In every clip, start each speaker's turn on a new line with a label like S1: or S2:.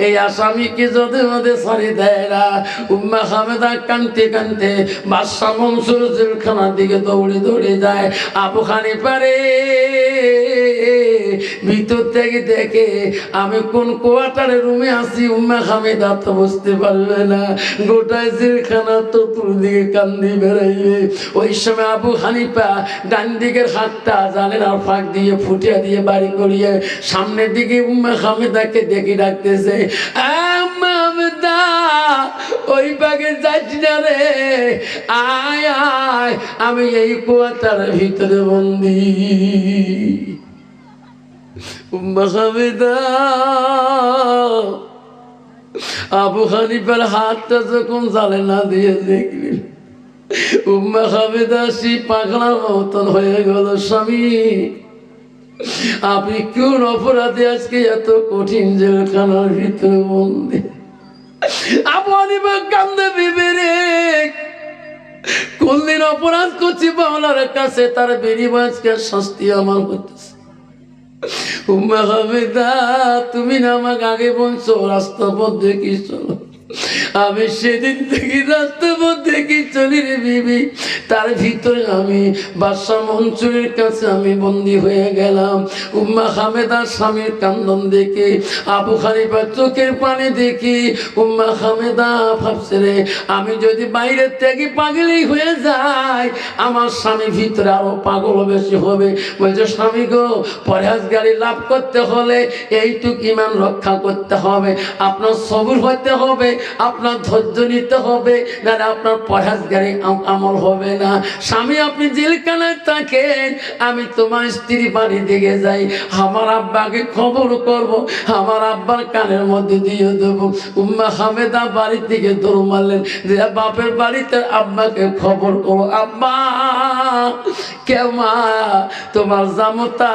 S1: এই আসামিকে যদি মধ্যে ছাড়ি দেয় না। উম্মে হামেদা কানতে কানতে বাদশাহ মনসুর জেলখানার দিকে দৌড়ে দৌড়ে যায়। আবু হানিফারে ভিতর থেকে দেখে আমি কোন কোয়ার্টারে রুমে আছি। উম্মে হামেদা তো বুঝতে পারবে না, গোটায় জেলখানা চতুর্দিকে কান্দি বেড়াইবে। ওই সময় আবু হানিফা ডান দিকের হাতটা জানালার ফাঁক দিয়ে ফুটিয়ে দিয়ে বাড়ি করিয়ে সামনের দিকে উম্মে হামেদাকে দেখে ডাকতেছে, হামেদা ওই বাগে যাচ্ছি না রে, আয় আয়, আমি এই কোয়ার্টারের ভিতরে বন্দি। উম্মে হামেদা আবু হানিফার হাতটা যখন জানালা দিয়ে দেখলেন, উম্মে হামেদা সেই পাগলার মতন হয়ে গেল। স্বামী, আপনি কোন অপরাধে আজকে এত কঠিন জেলখানার ভিতরে বন্দি? আবু হানিফা কান্দে বিবেরে, কোনদিন অপরাধ করছি বাংলার কাছে, তার বিনিময়ে আজকে শাস্তি আমার করতেছে। উম্মে হামেদা, তুমি না আমাকে আগে বলছো রাস্তা পথ দেখি চলো, আমি সেদিন থেকে রাস্তা পথ দেখি চলি রে বিবি। তার ভিতরে আমি বাদশাহ মনসুরের কাছে আমি বন্দী হয়ে গেলাম। উম্মে হামেদার স্বামীর কান্দন দেখে, আবু হানিফার চোখের পানি দেখি, উম্মে হামেদা ভাবছে রে, আমি যদি বাইরের থেকে পাগলই হয়ে যাই, আমার স্বামী ভিতরে আরো পাগল বেশি হবে। বলছে, স্বামী গো, পরহেজগারি লাভ করতে হলে এইটুক ইমান রক্ষা করতে হবে, আপনার সবুর হতে হবে, আপনার ধৈর্য নিতে হবে, না আপনার পরহেজগারি আমল হবে না। স্বামী, আপনি জেলখানায় থাকেন, আমি তোমার স্ত্রী বাড়ি দিকে যাই, আমার আব্বাকে খবর করব, আমার আব্বার কানের মধ্যে দিয়ে দেবো। উম্মে হামেদা বাড়ির দিকে দৌড় মারলেন, যে বাপের বাড়িতে আব্বাকে খবর করো। আব্বা, কেমা তোমার জামতা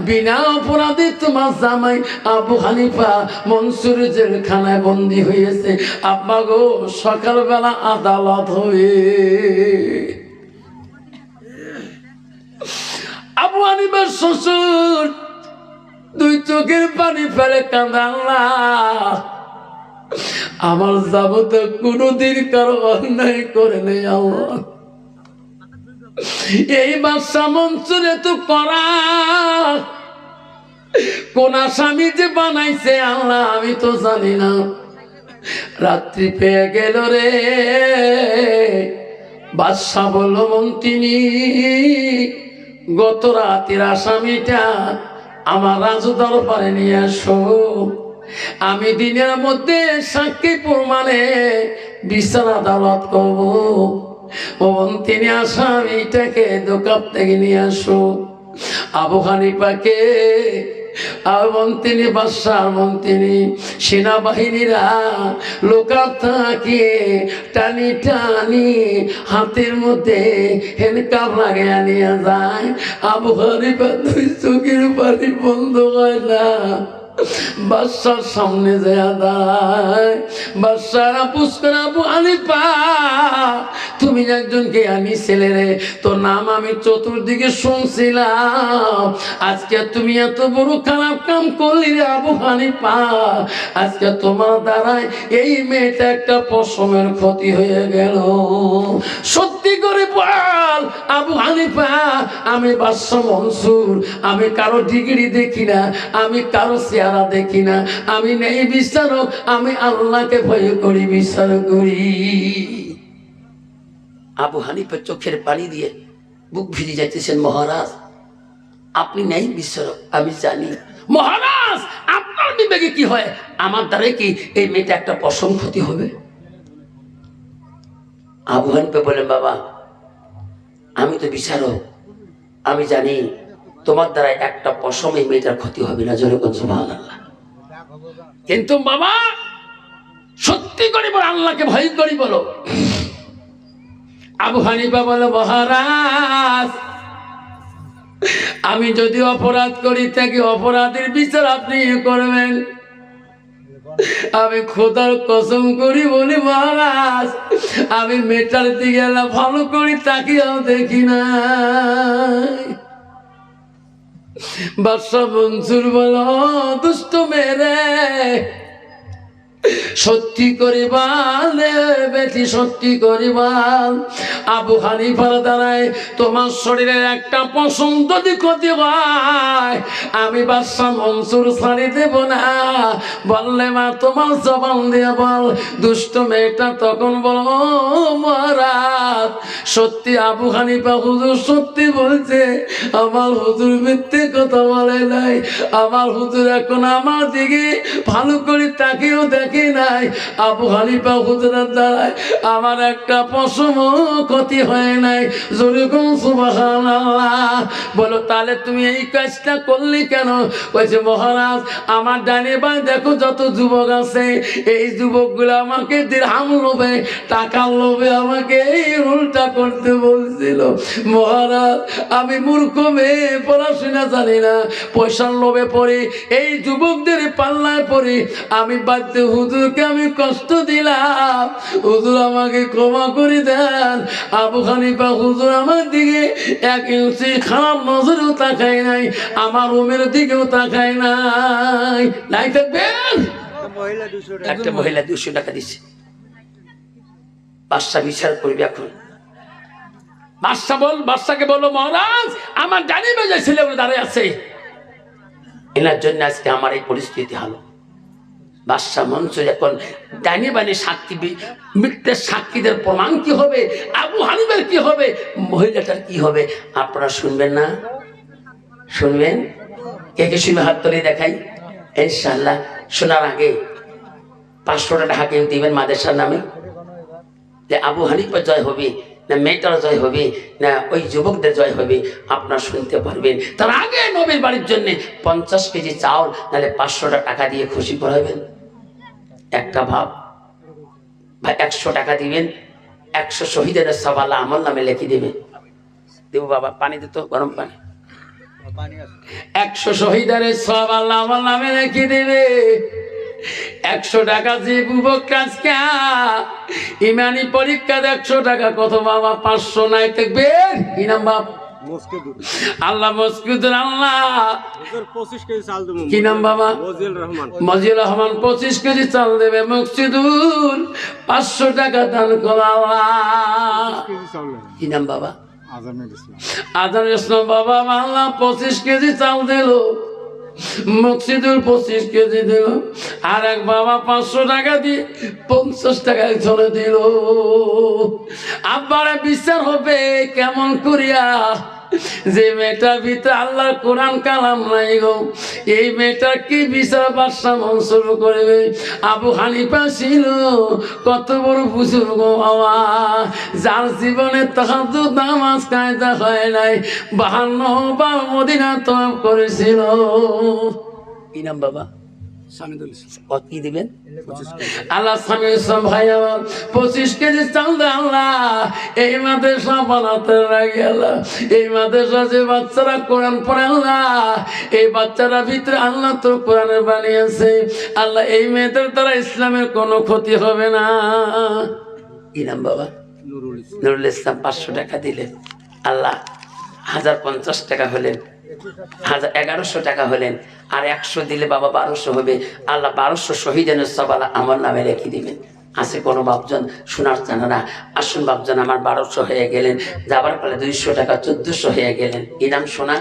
S1: বিনা অপরাধে তোমার জামাই আবু হানিফা মনসুর জেলখানায় বন্দী হয়েছে। আব্বা গো, সকালবেলা আদালত হয়ে আবু হানিফার শ্বশুর দুই চোখের পানি ফেলে কাঁদে, আল্লাহ, আমার যাবতে কোনদিন কারো অন্যায় করে নেই আল্লাহ, এই বাদশাহ মনসুর এত করা কোন আসামি যে বানাইছে আল্লাহ আমি তো জানি না। রাত্রি পেয়ে গেল রে, বাদশাহ বলল, মন্ত্রী, গত রাতের আসামিটা আমার রাজু দরবারে নিয়ে আসো, আমি দিনের মধ্যে সাক্ষী প্রমাণে বিচার আদালত করব। ও মন্ত্রী, আসামিটাকে দোকান থেকে নিয়ে আসো। আবু হানিফাকে আর মন্ত্রী, বাদশাহ মন্ত্রী, সেনাবাহিনীরা লোকাপ থাকে টানি টানি হাতের মধ্যে হ্যান্ডকাপ লাগিয়ে নিয়ে যায়। আবু হানিফা দুই চোখের পানি বন্ধ হয় না, বাদশার সামনে যায় দাঁড়ায়। বাদশারা পুষ্কর, আবু হানিফা, তুমি একজনকে আমি ছেলে রে, তোর নাম আমি চতুর্দিকে শুনছিলাম, আজকে তুমি এত বড় খারাপ কাম করলি রে আবু হানিফা, আজকে তোমার দ্বারায় এই মেয়েটা একটা পশমের ক্ষতি হয়ে গেল। সত্যি করে বল আবু হানিফা, আমি বাদশাহ মনসুর, আমি কারো ডিগ্রি দেখি না, আমি কারো চেহারা দেখি না, আমি নেই বিচারক, আমি আল্লাহকে ভয় করি, বিচার করি। আবু হানিফা চোখের পানি দিয়ে বুক ভিজে যাইতেছেন, মহারাজ আপনি নেই বিচারক আমি জানি, মহারাজ আপনার বিবেকে কি হয়, আমার দ্বারা কি এই মেয়েটা একটা পশম ক্ষতি হবে? আবু হানিফা বলেন, বাবা আমি তো বিচারক, আমি জানি তোমার দ্বারা একটা পশম এই মেয়েটার ক্ষতি হবে না, যেরকম সুবহানাল্লাহ। কিন্তু বাবা সত্যি করে বলো, আল্লাহকে ভয় করি বলো। আবু হানিফা বলে, মহারাজ আমি যদি অপরাধ করি থাকি, অপরাধের বিচার আপনি করবেন। আমি খোদার কসম করি বলি, মহারাজ আমি মেটার দিকে ভালো করি তাকিয়েও দেখি না। বাদশাহ মনসুর বলো, দুষ্ট মেরে সত্যি করিবাল বেটি, সত্যি করিবাল। আবু হানিফার দ্বারায় তোমার শরীরের একটা পশম যদি ক্ষতি হয়, আমি বাদশাহ মনসুর ছাড়ি দেব না। বললে মা তোমার জবান দিয়ে বল। দুষ্ট মেয়েটা তখন বল, মহারাজ সত্যি আবু হানিফা হুজুর সত্যি বলছে, আমার হুজুর মিথ্যে কথা বলে নাই। আমার হুজুর এখন আমার দিকে ভালো করে তাকেও দেখে নাই। আবু হানিফা হুজুরের দ্বারা আমার একটা পশম ক্ষতি হয় নাই। যেরকম সুবহানাল্লাহ বলো। তাহলে তুমি এই কাজটা করলি কেন? বলছে মহারাজ আমার ডানে বাঁ দেখো যত যুবক আছে, এই যুবকগুলো আমাকে দিরহাম লোভে, টাকার লোভে আমাকে এই রুলটা করতে বলছিল। মহারাজ আমি মূর্খ মেয়ে, পড়াশোনা জানি না, পয়সার লোভে পড়ে এই যুবকদের পাল্লায় পড়ে আমি বাধ্য হুজুরকে আমি কষ্ট দিলাম। হুজুর আমাকে ক্ষমা করে দেন। আবু হানিফা হুজুর আমার দিকে এক ইঞ্চি খারাপ নজরেও তাকায় নাই, আমার রুমের দিকেও তাকায় নাই। নাই থাকবেন একটা মহিলা 200 টাকা দিচ্ছে। বাদশা বিচার করবে এখন। বাদশাকে বলো, মহারাজ আমার ডানি বেজে ছেলেগুলো দাঁড়িয়ে আছে, এনার জন্য আজকে আমার এই পরিস্থিতি হলো। বাদশাহ মনসুর এখন ডাইনি বানি সাক্ষী, মিথ্যের সাক্ষীদের প্রমাণ কি হবে, আবু হানিফার কি হবে, মহিলাটার কি হবে, আপনারা শুনবেন না? শুনবেন? কে কে শুনবে হাত তুলে দেখাই। ইনশাআল্লাহ শোনার আগে 500 টাকা কেউ দিবেন মাদ্রাসার নামে, যে আবু হানিফা জয় হবে না মেয়েটার জয় হবে না ওই যুবকদের জয় হবে, আপনারা শুনতে পারবেন। তার আগে নবীর বাড়ির জন্য 50 কেজি চাউল নাহলে 500 টাকা দিয়ে খুশি করাবেন। একটা ভাব ভাই, 100 টাকা দিবেন, 100 শহীদের সওয়াব আল্লাহ আমল নামে লিখে দেবে। দেবো বাবা, পানি দিত, গরম পানি। 100 শহীদের সওয়াব আল্লাহ আমল নামে লিখে দেবে। 100 টাকা যে যুবক কাজকা ইমানি পরীক্ষা 100 টাকা কত বাবা? 500 নাই থাকবে। কি নাম বাপ? আল্লাহ মসকুদুর আল্লাহ
S2: 25 কেজি চাল দেব।
S1: কি নাম বাবা? মজিউর রহমান 25 কেজি চাল দেবে। মসজিদুর 500 টাকা দান করো আল্লাহ। কি নাম বাবা? আজানুল ইসলাম বাবা। আল্লাহ 25 কেজি চাল দিল। মসজিদুর 25 কেজি দিল। আর এক বাবা 500 টাকা দিয়ে 50 টাকা চলে দিল। আব্বারে বিচার হবে কেমন করিয়া? যে মেয়েটার ভিতরে আল্লাহর কোরআন কালাম নাই গো, এই মেয়েটার কি বিচার বাদশাহ মনসুর করবে? আবু হানিফা ছিল কত বড় বুজুর্গ বাবা, যার জীবনে তাহাজ্জুদ নামাজ কায়দা হয় নাই, 52 বার মদিনা তওয়াফ করেছিল। কি নাম বাবা? কি দিবেন? আল্লাহ স্বামী ভাই আমার 25 কেজি চাল দে আল্লাহ। এই মাদ্রাসা বানাতে লাগে আল্লাহ, এই মাদ্রাসা যে বাচ্চারা কোরআন পড়ে আল্লাহ, এই বাচ্চারা ভিতরে আল্লাহ তো কোরআনের বানিয়েছে আল্লাহ, এই মেয়েদের দ্বারা ইসলামের কোনো ক্ষতি হবে না। কি নাম বাবা? নুরুল ইসলাম 500 টাকা দিলেন। আল্লাহ 1050 টাকা হলেন, 1100 টাকা হলেন। আর 100 দিলে বাবা 1200 হবে। আল্লাহ 1200 শহীদের সওয়াব আল্লাহ আমার নামে রেখে দিবেন। আছে কোনো বাপজন শোনার জানা না? আসুন বাপজন, আমার 1200 হয়ে গেলেন, যাবার ফলে 200 টাকা 1400 হয়ে গেলেন। কি নাম শোনা?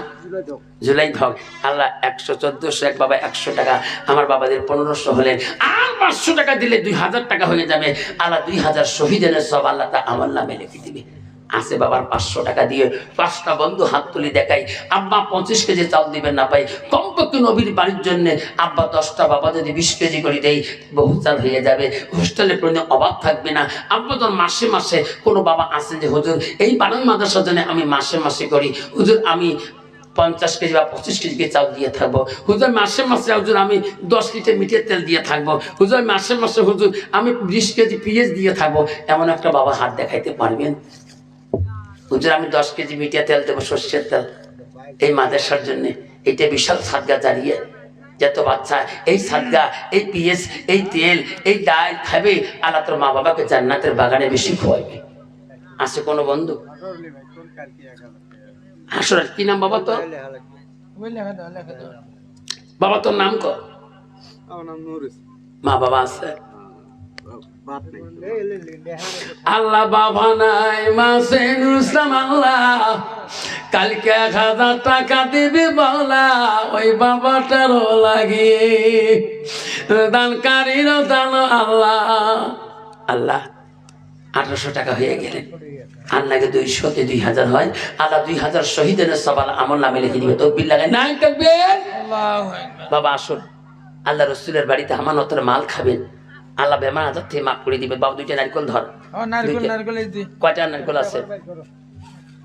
S1: জুলাই ভগ। আল্লাহ 100 1400 এক বাবা 100 টাকা, আমার বাবাদের 1500 হলেন। আর 500 টাকা দিলে 2000 টাকা হয়ে যাবে। আল্লাহ 2000 শহীদের সওয়াব আল্লাহ তা আমার নামে রেখে দিবে। আছে বাবার 500 টাকা দিয়ে 5টা বন্ধু হাত তুলি দেখাই। আব্বা 25 কেজি চাল দিবেন না পাই, কমপক্ষে নবীর বাড়ির জন্য আব্বা 10টা, বাবা যদি 20 কেজি করে দেয় বহু চাল হয়ে যাবে, হোস্টেলে কোনো অভাব থাকবে না। আব্বা তোর মাসে মাসে কোনো বাবা আছেন যে হুজুর এই বানান মাদ্রাসার জন্য আমি মাসে মাসে করি, হুজুর আমি 50 কেজি বা 25 কেজি চাল দিয়ে থাকবো, হুজুর মাসে মাসে হুজুর আমি 10 লিটার মিঠের তেল দিয়ে থাকবো, হুজুর মাসে মাসে হুজুর আমি 20 কেজি পেঁয়াজ দিয়ে থাকবো, এমন একটা বাবা হাত দেখাইতে পারবেন? হুজুর আমি 10 কেজি মিঠা তেল দেবো, সর্ষের তেল, এই মাদ্রাসার জন্য। এটা বিশাল সাদগা জারিয়ে, যত বাচ্চা এই সাদগা, এই পেঁয়াজ, এই তেল, এই ডাল খাবে, আল্লাহ তোর মা বাবাকে জান্নাতের বাগানে বেশি খোয়াবে। আছে কোনো বন্ধু? আসলে কি নাম বাবা? তো বাবা তোর নাম কর।
S2: আমার নাম নুরিস।
S1: মা বাবা আছে?
S2: বাপ নেই।
S1: আল্লাহ বাবা নাই মাসে নুরসাম আল্লাহ কালকে 1000 টাকা দিবি বলা ওই বাবাটারও লাগিয়ে দানকারীরও দান আল্লাহ। আল্লাহ 1800 টাকা হয়ে গেলেন, আর নাকি 200 তে 2000 হয়। আল্লাহ 2000 শহীদের সবার আমল নামে লিখে দিবে। তকবীর লাগায় নাই তাকবীর। বাবা আসুন, আল্লাহ রসুলের বাড়িতে আমানতের মাল খাবেন, আল্লাহ বেমার আজার থেকে মাফ করে দিবে। বাবা 2টা নারকেল ধর। কয়টা নারকেল আছে?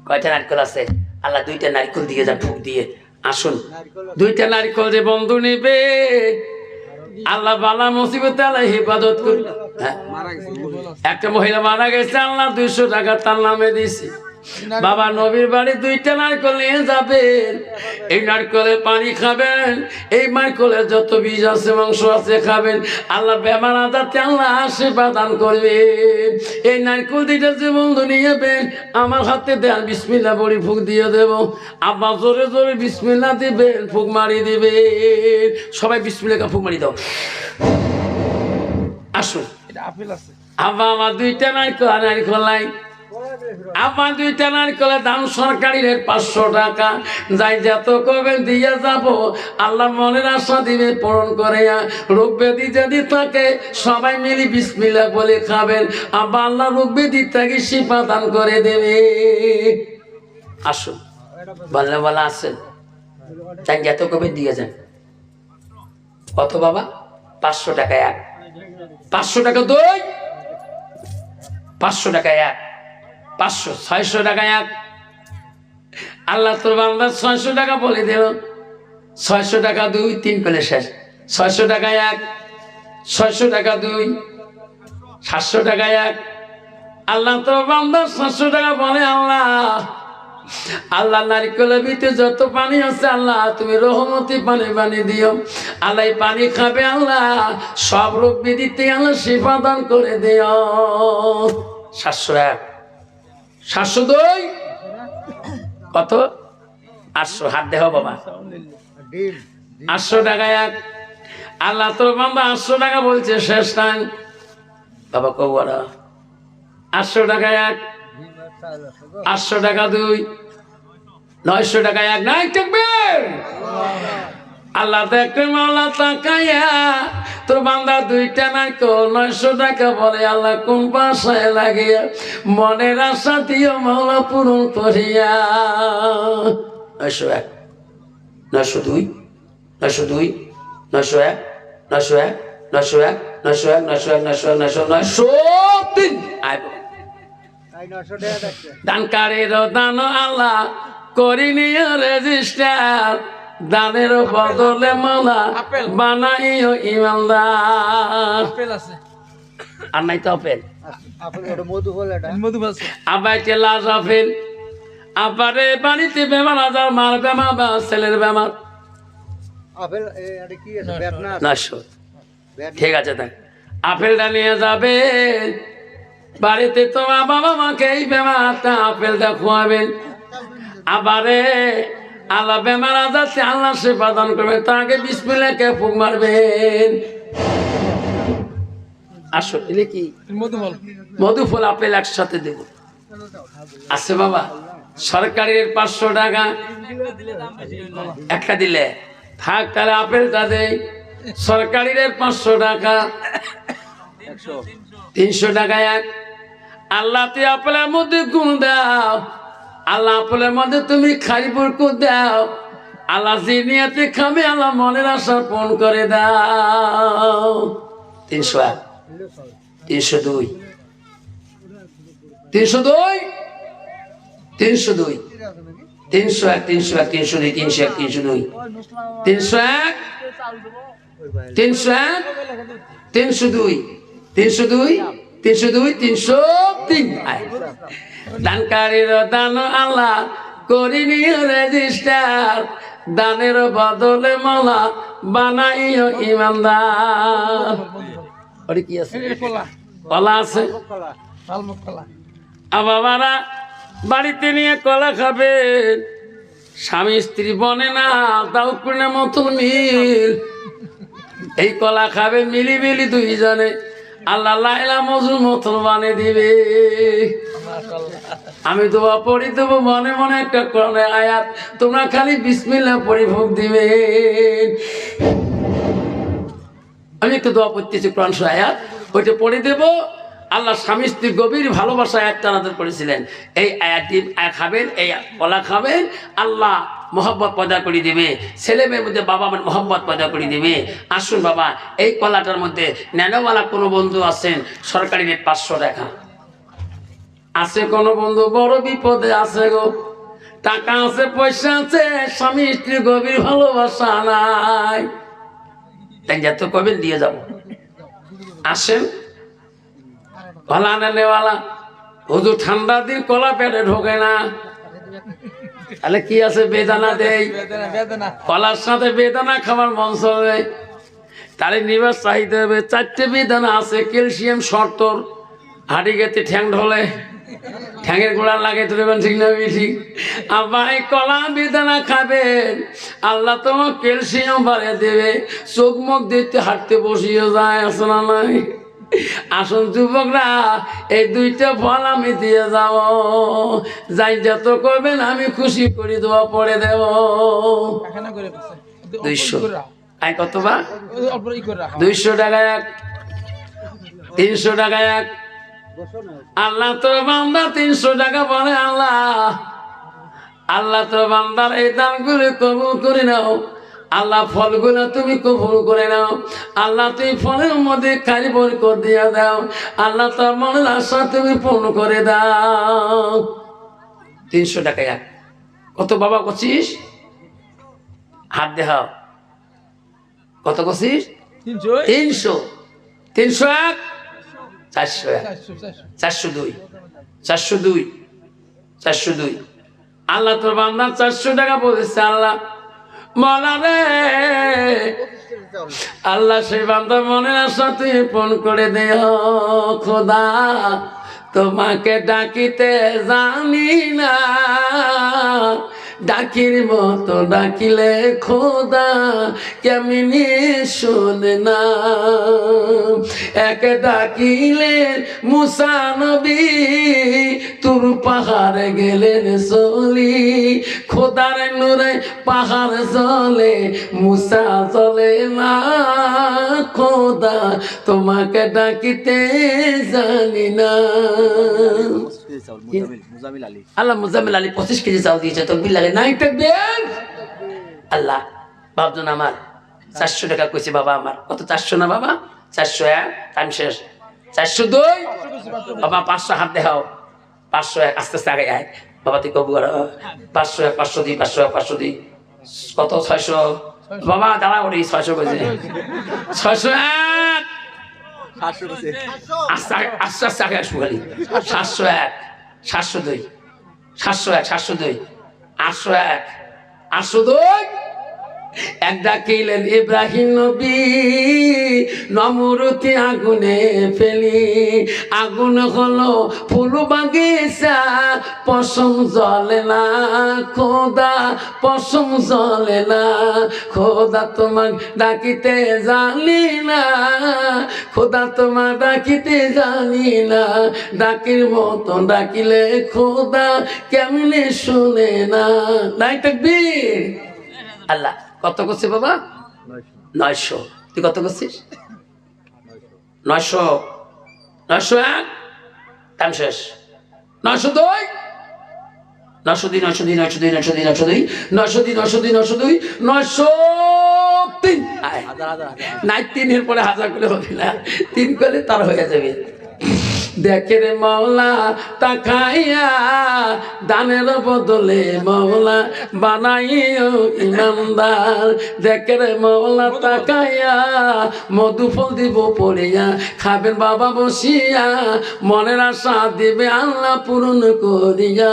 S1: কয়টা নারকেল আছে? আল্লাহ 2টা নারকেল দিয়ে যান, ঠুক দিয়ে আসুন। 2টা নারকেল যে বন্ধু নিবে আল্লাহ বালা মুসিবতে আল্লাহ হেফাজত করবে। হ্যাঁ, একটা মহিলা মারা গেছে, আল্লাহ 200 টাকা তার নামে দিয়েছে। বাবা নবীর বাড়ি 2টা নারকেল নিয়ে যাবেন, এই নারকেলের পানি খাবেন, এই নারকেলের যত বীজ আছে মাংস আছে খাবেন। আল্লাহ বেমার আজারতে আল্লাহ আশীর্বাদ দান করবে। এই নারকেল 2টা যে বন্ধু নিয়ে যাবেন আমার হাতে দেন, বিসমিল্লাহ বড়ি ফুক দিয়ে দেব। আব্বা জোরে জোরে বিসমিল্লাহ দিবেন, ফুক মারি দিবেন। সবাই বিসমিল্লাহ ফুক মারি দাও। আসুন আব্বা আমার 2টা নারকেল নাই। আমার 2টা নারকেলের দাম সরকারি রেট 500 টাকা। যাই যত করবেন দিয়ে যাব, আল্লাহ মনের আশা দিবে পূরণ করে। রোগ ব্যাধি যদি থাকে সবাই মিলে বিসমিল্লাহ বলে খাবেন, আব্বা আল্লাহ রোগ ব্যাধি থেকে শিফা দান করে দেবে। আসুন বললে বলা আসেন, চাই যত করবেন দিয়ে যান। কত বাবা? 500 টাকা এক, 500 টাকা 2, 500 টাকা এক, 500, 600 টাকা এক। আল্লাহ তোর বান্দা 600 টাকা বলে দিল। 600 টাকা 2, 3 করে শেষ। 600 টাকা এক, 600 টাকা 2, 700 টাকা এক। আল্লাহ তোর বান্দা 700 টাকা বলে। আল্লাহ আল্লাহ নারকেলের ভিতরে যত পানি আছে আল্লাহ তুমি রহমতি পানি পানি দিও। আল্লাহ পানি খাবে, আল্লাহ সব রোগ ব্যাধিতে আল্লাহ শিফা দান করে দিও। 701, 702, কত? 800। হাত দেহ বাবা। 800 টাকা এক। আল্লাহ তোর বান্দা 800 টাকা বলছে, শেষ টাইম বাবা কব 800 টাকা এক, 800 টাকা 2, 900 টাকা এক। নাই থাকবেন আল্লাহ দেখতে মাওলা তাকাইয়া তোর বান্দা 2টা নারকেল 900 টাকা বলে। আল্লাহ কোন পাশায় লাগিয়া মনের আশা দিও মাওলা পূরণ করিয়া। 901, 902, 902, 901, 901, 901, 901, 901, 901, 903। দানকারীর দান আল্লাহ করিনি রেজিস্টার, দানের বদলে মালা বানাইও ইমানদার। আর নাই তো আপেল, আবার লাশ আপেল। আবারে বাড়িতে বেমার আজার, মার বেমার বা ছেলের বেমার। 900, ঠিক আছে দেখ। আপেলটা নিয়ে যাবেন বাড়িতে, তোমার বাবা মাকে এই বেমারটা আপেলটা খোয়াবেন। আবারে আল্লাহ বেমার আজার আল্লাহ সেবা দান করবেন, তাকে বিসমিল্লাহ কে ফুক মারবেন। আসো এলে কি মধুফল আপেল একসাথে দেব। আছে বাবা সরকারের 500 টাকা একটা দিলে থাক, তাহলে আপেলটা দেই। সরকারির 500 টাকা, 300 টাকা এক। আল্লাহ তুই আপেলের মধ্যে গুণ দাও, আল্লাহ আপেলের মধ্যে তুমি খারি বরকত দাও। আল্লাহ যে নিয়াতে খাবে আল্লাহ মনের আশা পূরণ করে দাও। 301, 302, 302, 302, 301, 301, 302, 301, 302, 301, 301, 302, 302, 302, 303। দানকারীর দান আল্লাহ করিনি রেজিস্টার, দানের বদলে মালা বানাইও ইমানদার। ওরে কি আছে? কলা আছে। বাবারা বাড়িতে নিয়ে কলা খাবেন, স্বামী স্ত্রী বনে না তাও কোন মতন মিল, এই কলা খাবে মিলি মিলি দুইজনে, আল্লাহ লাইলা মজুর মতন বানিয়ে দিবে। আমি দোয়া পড়ি দেবো মনে মনে একটা কোরআনের আয়াত, তোমরা খালি বিসমিল্লাহ পড়ি ভোগ দিবে। আমি একটু দোয়া পড়তেছি কোরআন শরীফ আয়াত, ওইটা পড়ে দেবো। আল্লাহ স্বামী স্ত্রীর গভীর ভালোবাসা আয়াতটা নাযিল করেছিলেন। এই আয়াতটি খাবেন, এই কলা খাবেন, আল্লাহ মোহাব্বত পয়দা করে দিবে, ছেলে মেয়ের মধ্যে বাবা মার মোহাব্বত পয়দা করে দিবে। আসুন বাবা, এই কলাটার মধ্যে ন্যানোওয়ালা কোনো বন্ধু আছেন, সরকারি রেট 500 টাকা আছে। কোনো বন্ধু বড় বিপদে আছে গো, টাকা আছে পয়সা আছে, স্বামী স্ত্রীর গভীর ভালোবাসা নাই, তাই যত কবেন দিয়ে যাব। আসেন কলা নেওয়ালা, হুজুর ঠান্ডা দিন কলা পেটে ঢোকে না, তাহলে কি আছে বেদানা দেই, কলার সাথে বেদানা খাবার মন চলবে, তাহলে নিবাস চাহিদা হবে। 4টে বেদানা আছে, ক্যালসিয়াম শর্তর, হাঁটি গেতে ঠ্যাং ঢলে, ঠ্যাঙের গোড়া লাগে তুলবেন, ঠিক না ঠিক? আবার এই কলা বেদানা খাবেন, আল্লাহ তোমার ক্যালসিয়াম বাড়িয়ে দেবে, চোখ মুখ দেখতে হাঁটতে বসিয়ে যায়, আছে না নাই? আসুন যুবকরা, এই 2টা ফল আমি দিয়ে যাব, যাই যত করবেন আমি খুশি করে দেওয়া পড়ে দেব। 200 আই কত বা 200 টাকা এক, 300 টাকা এক। আল্লাহ তোর বান্দা 300 টাকা বলে, আল্লাহ তোর বান্দার এই দানগুলো কবুল করে নাও, আল্লাহ ফলগুলো তুমি কবুল করে নাও, আল্লাহ তুমি ফলের মধ্যে খালি বরকত দিয়ে দাও, আল্লাহ তোর মনের আশা তুমি পূর্ণ করে দাও। 300 টাকা এক। কত বাবা করছিস? হাত দেখাও, কত করছিস? 300। 301, 401, 402, 402, 402। আল্লাহ তোর বান্দা 400 টাকা বলেছে। আল্লাহ মলা রে, আল্লাহ সেই বান্দা মনের আশা তুই পূরণ করে দে খোদা, তোমাকে ডাকিতে জানি না, ডাকির মতো ডাকিলে খোদা কেমনি শোনে না। একে ডাকিলে মুসা নবী তুর পাহাড়ে গেলেন চলি, খোদার নূরে পাহাড় চলে মুসা চলে না, খোদা তোমাকে ডাকিতে জানি না। আল্লাহ মুজামিল আলী 25 কেজি চাল দিয়েছে, তো বিল লাগে নাই থাকবেন। আল্লাহ বাপজন আমার 400 টাকা কইছে বাবা, আমার কত? 400 না বাবা? 401 টাইম শেষ। 402 বাবা, 500 হাত দেখাও, 501 আস্তে আস্তে আগে আয় বাবা, তুই কবু কর। 501, 502, 501, 502 কত? 600 বাবা, দাঁড়া ওরে 600 কইছে। 601 আস্তে আস্তে আস্তে আগে আসবো খালি। 701, 702, 701, 702, 801, 802 এক ডাকিলেন ইব্রাহিম নবী, নমরুদকে আগুনে ফেলি, আগুন হলো ফুল বাগিচা, পশম জ্বলে না খোদা, পশম জ্বলে না খোদা, তোমার ডাকিতে জানি না, খোদা তোমার ডাকিতে জানি না, ডাকির মতো ডাকিলে খোদা কেমনে শুনে না। নাই তাকবীর। আল্লাহ কত করছে বাবা? 900। তুই কত করছিস? 900, 901 টাইম শেষ। 902, 902, 902, 902, 902, 902, 902, 902, 902, 903। নাই 3-এর পরে 1000 করে হবে না, 3 করে তার হয়ে যাবে। দেখে রে মাওলা তাকাইয়া, দানের বদলে মাওলা বানাইও ইমানদার, দেখে রে মাওলা তাকাইয়া, মধু ফল দিব পড়িয়া, খাবেন বাবা বসিয়া, মনের আশা দিবে আল্লাহ পূরণ করিয়া।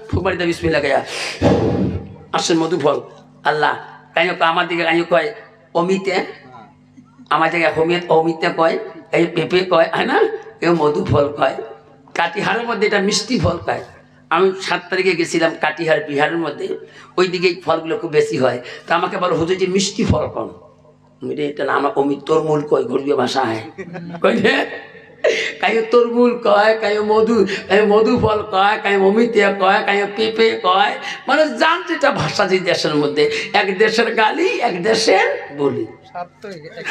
S1: ফুকবাড়িতে বিসমিল্লাহ গায়া আসেন মধু ফল। আল্লাহ কাইও আমার দিকে কাইও কয় অমিতে, আমার দিকে অমিতে কয়, এই পেঁপে কয়, হয় না, কেউ মধু ফল কয়, কাটিহারের মধ্যে এটা মিষ্টি ফল কয়। আমি 7 তারিখে গেছিলাম কাটিহার বিহারের মধ্যে, ওইদিকে এই ফলগুলো খুব বেশি হয়। তা আমাকে বলো হুজুর যে মিষ্টি ফল কোন? এটা না আমার অমিত তরমুল কয় ঘুরবে ভাষা হয় কই রে, কায়ো তরমুল কয়, কায়ো মধু ফল কয়, কায়ো অমিতিয়া কয়, কায়ো পেঁপে কয়, মানে জানতে এটা ভাষা যে দেশের মধ্যে, এক দেশের গালি এক দেশের বলি।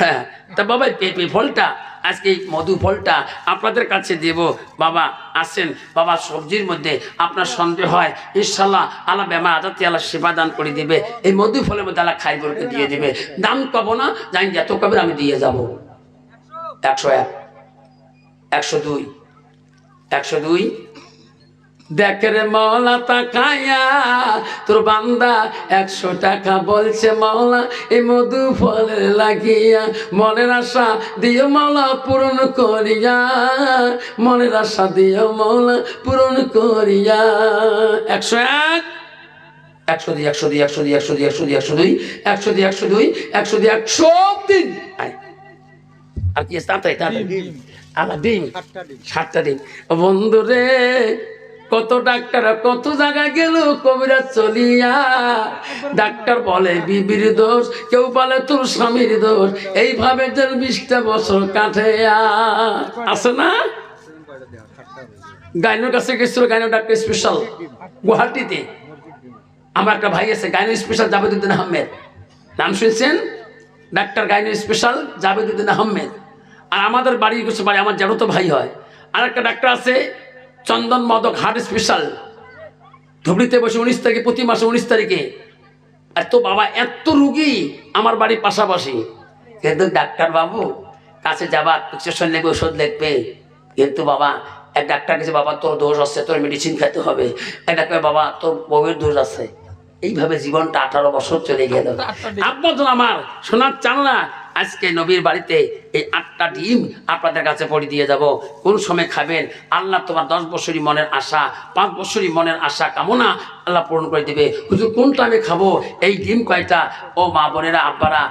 S1: হ্যাঁ, তা বাবা পেঁপে ফলটা আজকে এই মধু ফলটা আপনাদের কাছে দেব বাবা। আসেন বাবা, সবজির মধ্যে আপনার সন্দেহ হয় ইনশাল্লাহ আল্লাহ বেমা আদাতে আল্লাহ সেবা দান করে দিবে। এই মধু ফলের মধ্যে আল্লাহ খাইবরকে দিয়ে দিবে। দাম কব না, জানি যত কবে আমি দিয়ে যাব। 101, 102, 102। দেখ রে মওলা তাকায়া তোর বান্দা 100 টাকা বলছে মওলা এই মধু ফলের লাগিয়া, মনের আশা দিও মওলা পূরণ করিয়া, মনের আশা দিও মওলা পূরণ করিয়া। 101, 102, 102, 102, 102, 102, 102, 102, 102, 103। আর কি তাড়াতাড়ি আমার ডিম 7টা ডিম। বন্ধু রে, কত ডাক্তার কত জায়গায় গেল কবিরাজ চলিয়া, ডাক্তার বলে বিবির দোষ, কেউ বলে তোর স্বামীর দোষ, এইভাবে 20টা বছর কাটে। আছে না? গাইনোর কাছে গেছিল, গাইনো ডাক্তার স্পেশাল গুয়াহাটিতে। আমার একটা ভাই আছে গাইনো স্পেশাল জাবেদুদ্দিন আহমেদ, নাম শুনছেন? Doctor gyno special Jabeduddin Ahmed. আর আমাদের বাড়ি আমার যেন তো ভাই হয়। আর একটা ডাক্তার আছে চন্দন মদক হার্ট স্পেশাল, ধুবড়িতে বসে 19 তারিখে, প্রতি মাসে 19 তারিখে। এত বাবা এত রুগী আমার বাড়ির পাশাপাশি, কিন্তু ডাক্তার বাবু কাছে যাবা প্রেসক্রিপশন লিখবে, ওষুধ লিখবে, কিন্তু বাবা এক ডাক্তার কাছে বাবা তোর দোষ আছে, তোর মেডিসিন খেতে হবে। এক ডাক্তার বাবা তোর বউয়ের দোষ আছে। এইভাবে জীবনটা 18 বছর চলে গেল। আপনার আমার শোনার চান না, আজকে নবীর বাড়িতে এই 8টা ডিম আপনাদের কাছে পড়ে দিয়ে যাব। কোন সময় খাবেন আল্লাহ তোমার 10 বছরই মনের আশা, 5 বছরই মনের আশা কামনা আল্লাহ পূরণ করে দেবে। হুজুর কোনটা আমি খাবো? এই ডিম কয়টা? ও মা বোনেরা আব্বারা,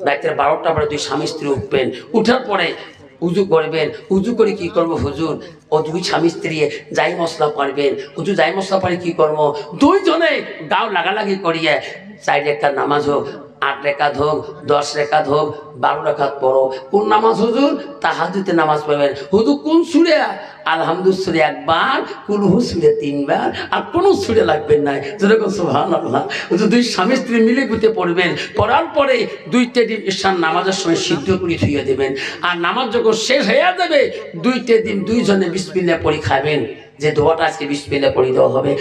S1: রাতের 12টা পরে 2 স্বামী স্ত্রী উঠবেন, উঠার পরে উজু করবেন। উজু করে কি করবো হুজুর? ও 2 স্বামী স্ত্রী যাই মশলা পারবেন। হুজুর যাই মশলা পারি কি করবো? 2 জনে গাও লাগালাগি করিয়ে 4 রেখাত নামাজ হোক, 8 রেখাত হোক, 10 রেখাত হোক, 12 রেখাত পড়ো। কোন নামাজ হুজুর? তাহাজ্জুদে নামাজ পড়বেন। হুজুর কোন সূরা? আলহামদুলিল্লাহ সূরা 1 বার, কুলহু সূরা 3 বার, আর কোন সূরা লাগবেন না। যেরকম সুবহানাল্লাহ। হুজুর 2 স্বামী স্ত্রী মিলে গুতে পড়বেন। পড়ার পরে 2টা ডিম ঈশান নামাজের সময় সিদ্ধ করে ধুয়ে দেবেন। আর নামাজ যখন শেষ হয়ে যাবে 2টা ডিম 2 জনে বিসমিল্লাহ পড়ে খাবেন। যে দোয়াটা আজকে বিসমিল্লাহ পড়ে দেওয়া হবে,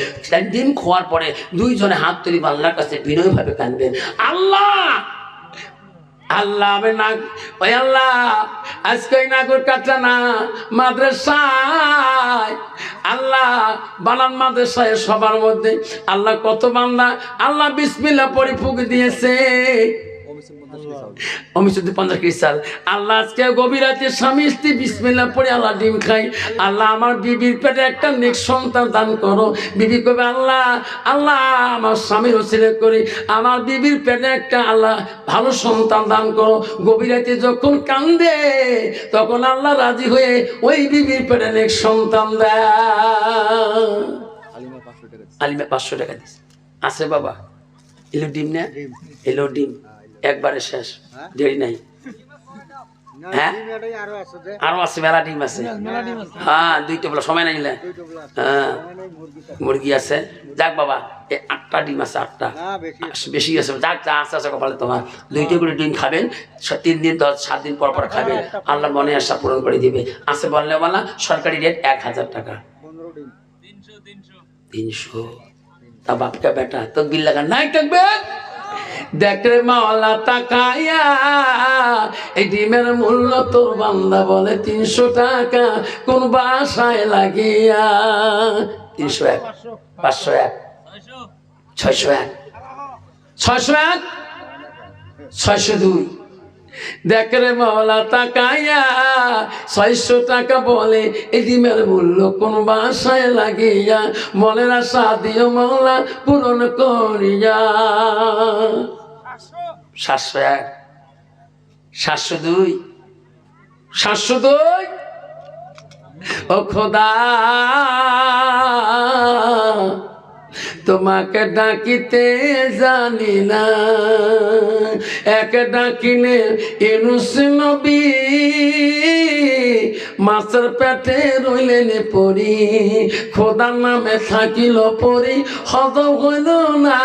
S1: ডিম খাওয়ার পরে 2 জনে হাত তুলি আল্লাহর কাছে বিনয়ভাবে কাঁদবেন, আল্লাহ আল্লাহ আমি না, ওই আল্লাহ আজকে নাগর কাটা না মাদ্রাসায়, আল্লাহ বানান মাদ্রাসায় সবার মধ্যে আল্লাহ কত বান্দা আল্লাহ বিসমিল্লাহ পড়ে ফুক দিয়েছে। অমিশুদ্ধি 50 কেজি চাল। আল্লাহ আজকে গভীর রাতে স্বামী স্ত্রী বিসমিল্লাহ পড়ে আল্লাহ ডিম খাই। আল্লাহ আমার বিবির পেটে একটা নেক সন্তান দান করো। বিবি কবে আল্লাহ আল্লাহ আমার স্বামীর ওসিলা করে আমার বিবির পেটে একটা আল্লাহ ভালো সন্তান দান করো। গভীর রাতে যখন কান্দে তখন আল্লাহ রাজি হয়ে ওই বিবির পেটে নেক সন্তান দেয়। আলিমা 500 টাকা দিচ্ছে। আছে বাবা, এলো ডিম না, এলো ডিম একবারে শেষ, দেরি নাই। হ্যাঁ আরো আছে, মেলা ডিম আছে। হ্যাঁ 2টা বলা সময় নাই। হ্যাঁ মুরগি আছে। যাক বাবা এই 8টা ডিম আছে, 8টা বেশি আছে। যাক যা আছে আছে কপালে তোমার। 2টা করে ডিম খাবেন, 3 দিন 7 দিন পর পর খাবেন, আল্লাহ মনে আশা পূরণ করে দিবে। আছে বললে বলা সরকারি রেট 1000 টাকা। 300 তা বাপকা বেটা তো বিল লাগা নাই থাকবে। দেখ রে মাওলা তাকায়া এই ডিমের মূল্য তোর বান্দা বলে 300 টাকা কোন বাসায় লাগিয়া। 301, 501, 601, 601, 602। দেখ রে মাওলা তাকায়া 600 টাকা বলে এই ডিমের মূল্য কোন বাসায় লাগিয়া, মনের আশা দিও মাওলা পূরণ করিয়া। 701, 702, 702। ও খোদা তোমাকে ডাকিতে জানি না, এক ডাকিলে ইউনুস নবী মাছের পেটে রইলেন পরি, খোদার নামে থাকিল পরি হজম হইল না,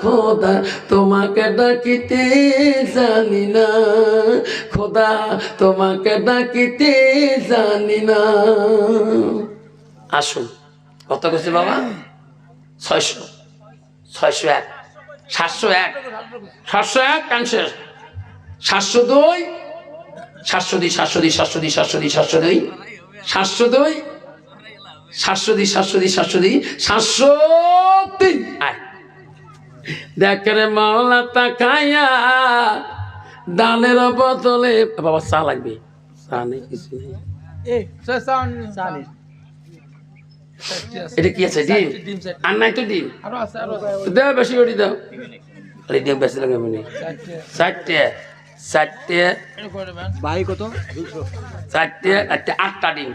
S1: খোদা তোমাকে ডাকিতে জানি না, খোদা তোমাকে ডাকিতে জানি না। আসুন, কত গেছে বাবা? 600, 601, 701, 701 কাংশের 702, 702, 702, 702, 702, 702, 702, 702, 702, 702, 703। দেখ রে মাওলা তাকায়া দানের বদলে বাবা চা লাগবে, চা নেই কিছু নেই। এটা কি আছে? ডিম আর নাই তো ডিম দাও, বেশি করে দাও। ডিম বেশি লাগে মনে 4টে 4টে
S2: ভাই কত?
S1: 4টে 8টা ডিম,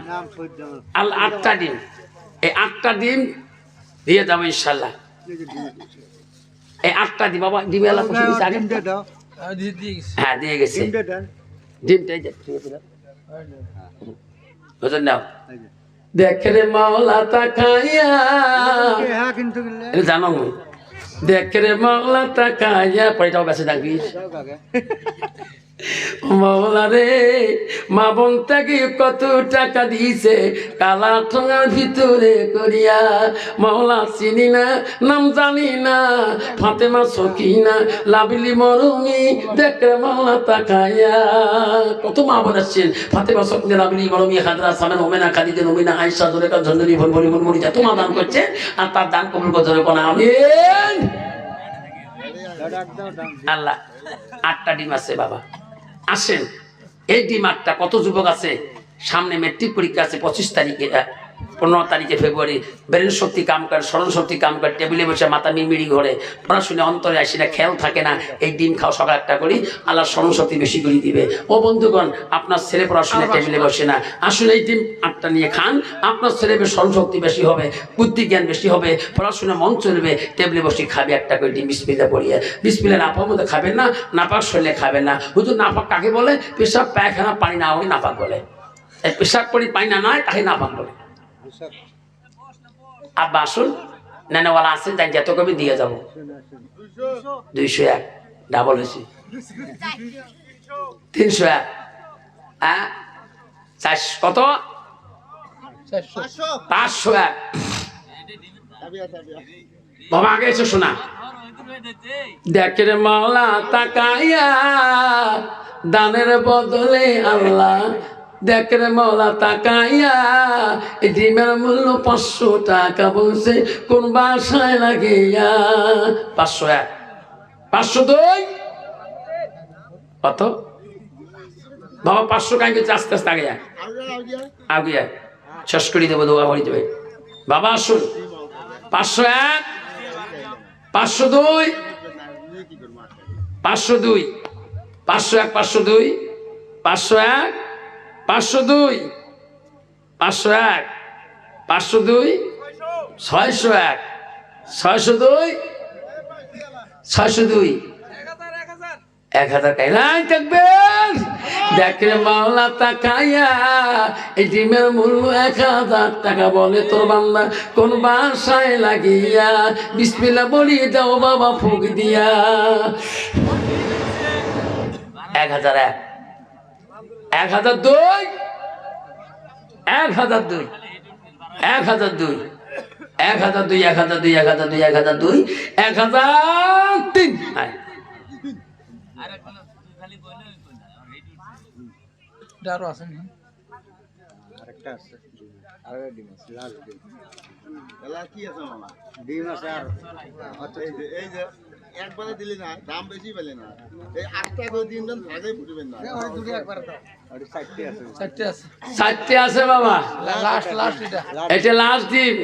S1: আল 8টা ডিম, এই 8টা ডিম দিয়ে যাবো ইনশাল্লাহ। এই 8টা ডিম বাবা, ডিম এলা খুশি দিছে আগে। হ্যাঁ দিয়ে গেছে ডিমটাই ঠিক আছে বুঝলেন না? দেখে রে মাওলা তাকায়া, জানো দেখে রে মাওলা তাকায়া, পয়টাও বেঁচে থাকবি মাওলা রে, মা বোন তাকে কত টাকা দিয়েছে কালা ঠোঙার ভিতরে করিয়া, মাওলা চিনি না নাম জানি না, ফাতেমা সকিনা লাবিলি মরুমি, দেখে মাওলা তাকায়া কত মা বোন আসছেন, ফাতেমা সকিনা লাবিলি মরুমি, হাজরা সামেন ওমেনা খাদিজা নমিনা আয়েশা জোরেকা ঝন্ডনি ভনভনি ভনভনি যা তোমার দান করছে, আর তার দান কবুল করে জোরে কোনা আমিন। আল্লাহ 8টা ডিম আছে বাবা, আসেন এই ডিম 8টা। কত যুবক আছে সামনে মেট্রিক পরীক্ষা আছে 25 তারিখে, 15 তারিখে ফেব্রুয়ারি, ব্রেন শক্তি কাম করে, স্মরণ শক্তি কাম করে, টেবিলে বসে মাথা মিড়মিড়ি ঘরে, পড়াশোনা অন্তরে আসি না, খেয়াল থাকে না, এই ডিম খাও সকাল 1টা করি, আল্লাহ স্মরণ শক্তি বেশি করে দিবে। ও বন্ধুগণ, আপনার ছেলে পড়াশোনা টেবিলে বসে না, আসলে এই ডিম 8টা নিয়ে খান, আপনার ছেলের স্মরণ শক্তি বেশি হবে, বুদ্ধি জ্ঞান বেশি হবে, পড়াশোনা মন চলবে, টেবিলে বসে খাবে 1টা করে ডিম বিসমিল্লাহ পড়িয়ে। বিসমিল্লাহ নাপাক মধ্যে খাবেন না, নাপাক শরীরে খাবেন না। হুজুর নাপাক কাকে বলে? পেশাব পায়খানা পানি না হলে নাপাক বলে, এই পেশাব করি পানি না নয় তাকে নাপাক বলে। আব্বা আসুন, নেনেওয়ালা আছেন, তাই যত কবি দিয়ে যাবো। 201 ডাবল হয়েছে, 301, হ্যাঁ 400 কত? 501 বাবা আগে এসে শোনা। দেখে রে মাওলা তাকাইয়া দানের বদলে আল্লাহ, দেখে রে মাওলা তাকাইয়া এই ডিমের মূল্য 500 টাকা বলছে, কোন বাসায় লাগিয়া? 501, 502 কত বাবা? 500 কাই গেছে, আস্তে আস্তে আগে যায়, আগে যায়, শেষ করে দেবো, দোয়া হয়ে যাবে বাবা। আসুন 501, 502, 502, 501, 502, 501, 502, 501, 502, 601, 602, 602, 1000 কাইলাই থাকবেন। দেখে মাওলা তাকাইয়া এই ডিমের মূল্য 1000 টাকা বলে, তোর বান্দা কোন বাসায় লাগিয়া? বিসমিল্লাহ বলি দাও বাবা ফুক দিয়া। 1001, 1002, 1002, 1002, 1002, 1002, 1002, 1002, 1003।
S2: আরেকটা আছে, আরেকটা ডিম আছে, লাল ডিম। এলা কি আছে মামা? ডিম আছে আর এই যে একবারে দিলি না, দাম বেশি পেলে না, এই 8টা করে দিন দেন, ভাগে ফুটবেন না। ওই দুটো একবার দাও। আর 4টে আছে, 4টে আছে,
S1: 4টে আছে বাবা।
S2: লাস্ট
S1: এটা লাস্ট ডিম,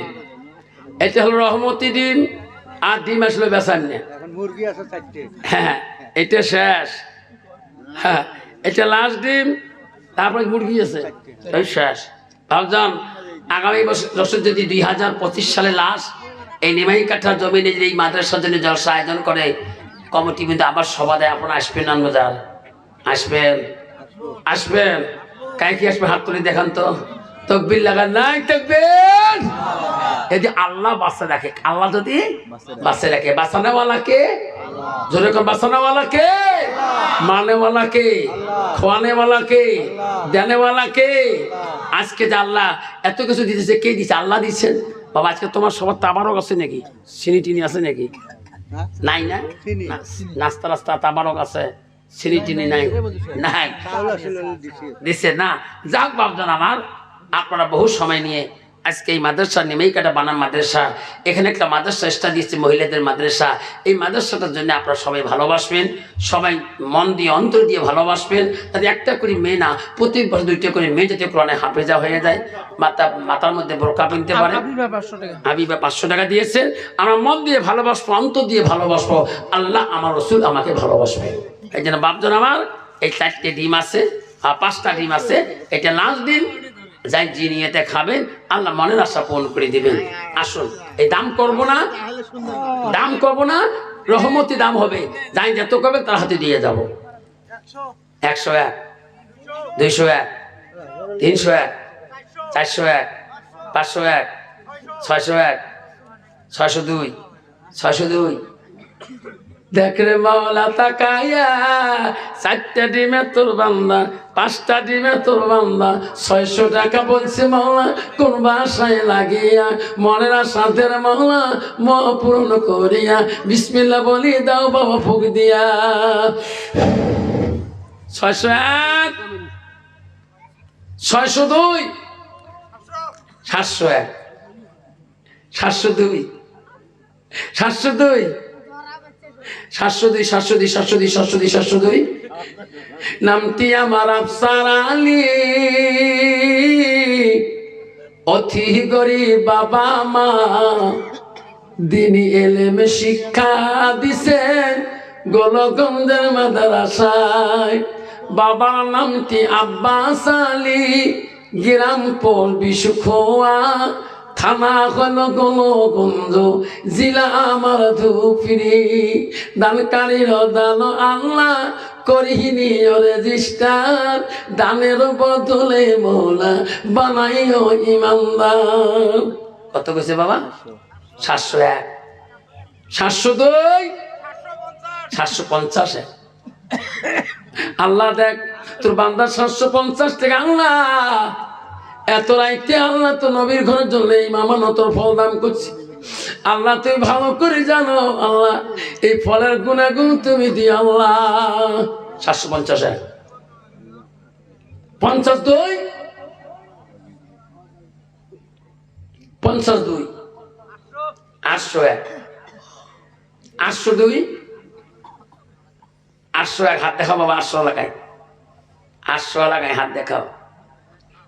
S1: এটা হলো রহমতি ডিম, আর ডিম আসলে বেচান না।
S2: এখন মুরগি আছে 4টে।
S1: হ্যাঁ এটা শেষ, হ্যাঁ এটা লাস্ট ডিম, তারপরে মুরগি আছে, এই শেষ। ভাবজান আগামী বছর যদি 2025 সালে লাশ এই নিমাই কাঠার জমিনে এই মাদ্রাসার জন্য জলসা আয়োজন করে কমিটি কিন্তু আবার সভা দেয়, আপনারা আসবেন না? বাজার আসবেন, আসবেন। কায় কি আসবে? হাত তুলে দেখান তো, তকবীর লাগান। নাই তকবীর। যদি আল্লাহ বাঁচা রাখে, আল্লাহ যদি বাঁচা রাখে, বাঁচানেওয়ালাকে জোরে কর, বাঁচানেওয়ালাকে, মানেওয়ালাকে, খোয়ানেওয়ালাকে, দেনেওয়ালাকে। আজকে যে আল্লাহ এত কিছু দিতেছে, কে দিচ্ছে? আল্লাহ দিচ্ছেন। বাবা আজকে তোমার সবার তাবারক আছে নাকি? চিনি টিনি আছে নাকি? নাই না? নাস্তা রাস্তা তাবারক আছে, চিনি টিনি নাই? নাই দিচ্ছে না। যাক বাপজান আমার, আপনারা বহু সময় নিয়ে আজকে এই মাদ্রাসা নিমাইকাটা বানান মাদ্রাসা, এখানে একটা মাদ্রাসা স্টা দিচ্ছে, মহিলাদের মাদ্রাসা। এই মাদ্রাসাটার জন্য আপনারা সবাই ভালোবাসবেন, সবাই মন দিয়ে অন্তর দিয়ে ভালোবাসবেন। তাদের একটা করে মেয়ে না, প্রতি বছর 2টা করে মেয়ে যাতে কোরআনে হাফেজা হয়ে যায়, মাথার মধ্যে বোরকা পিনতে পারে। হাবিবা 500 টাকা দিয়েছেন। আমরা মন দিয়ে ভালোবাসবো, অন্তর দিয়ে ভালোবাসবো, আল্লাহ আমার রসুল আমাকে ভালোবাসবে। এই জন্য বাপজন আমার, এই 4টে ডিম আছে আর 5টা ডিম আছে, এটা লাস্ট দিন। যাই জিনিয়েতে খাবেন, আল্লাহ মনের আশা পূরণ করে দিবেন। আসুন, এই দাম করব না, দাম করব না, রহমতি দাম হবে। যাই যত করবে তার হাতে দিয়ে যাব। 101, 201, 301, 401, 501, 601, 602, 602। দেখ রে মাওলা তাকায়া, 4টা ডিমে তোর বান্দা, 5টা ডিমে তোর বান্দা, 600 টাকা বলছে মাওলা কোন বাসায় লাগিয়া, মনের আশাদের মাওলা পূরণ করিয়া, বিসমিল্লাহ বলি দাও বাবা ফুক দিয়া। 601, 602, 701, 702, 702, 702, 702, 702, 702, 702। নামটি আমার আফসার আলী, অতি গরিব বাবা মা, দিনী এলেম শিক্ষা দিছেন গোলগঞ্জের মাদ্রাসায়। বাবার নামটি আব্বাস আলী, গ্রাম পড়বি সুখোয়া, থানা হলো গোলগঞ্জ, জেলা আমার ধুপড়ি। দানকারীর দান আল্লাহ করিনি রেজিস্টার, দানের বদলে মৌলা বানাইও ইমানদার। কত কইছে বাবা? 701, 702, 750। আল্লাহ দেখ তোর বান্দার 750 টাকা। আল্লাহ এত রাইতে আল্লাহ তো নবীর ঘরের জন্য এই মামানতর ফল দান করছি। আল্লাহ তুমি ভালো করে জানো, আল্লাহ এই ফলের গুণাগুণ তুমি দি আল্লাহ। 750, 52, 52, 801, 802, 801। হাত দেখাও বাবা, 800 লাগায়, 800 লাগায় হাত দেখাও।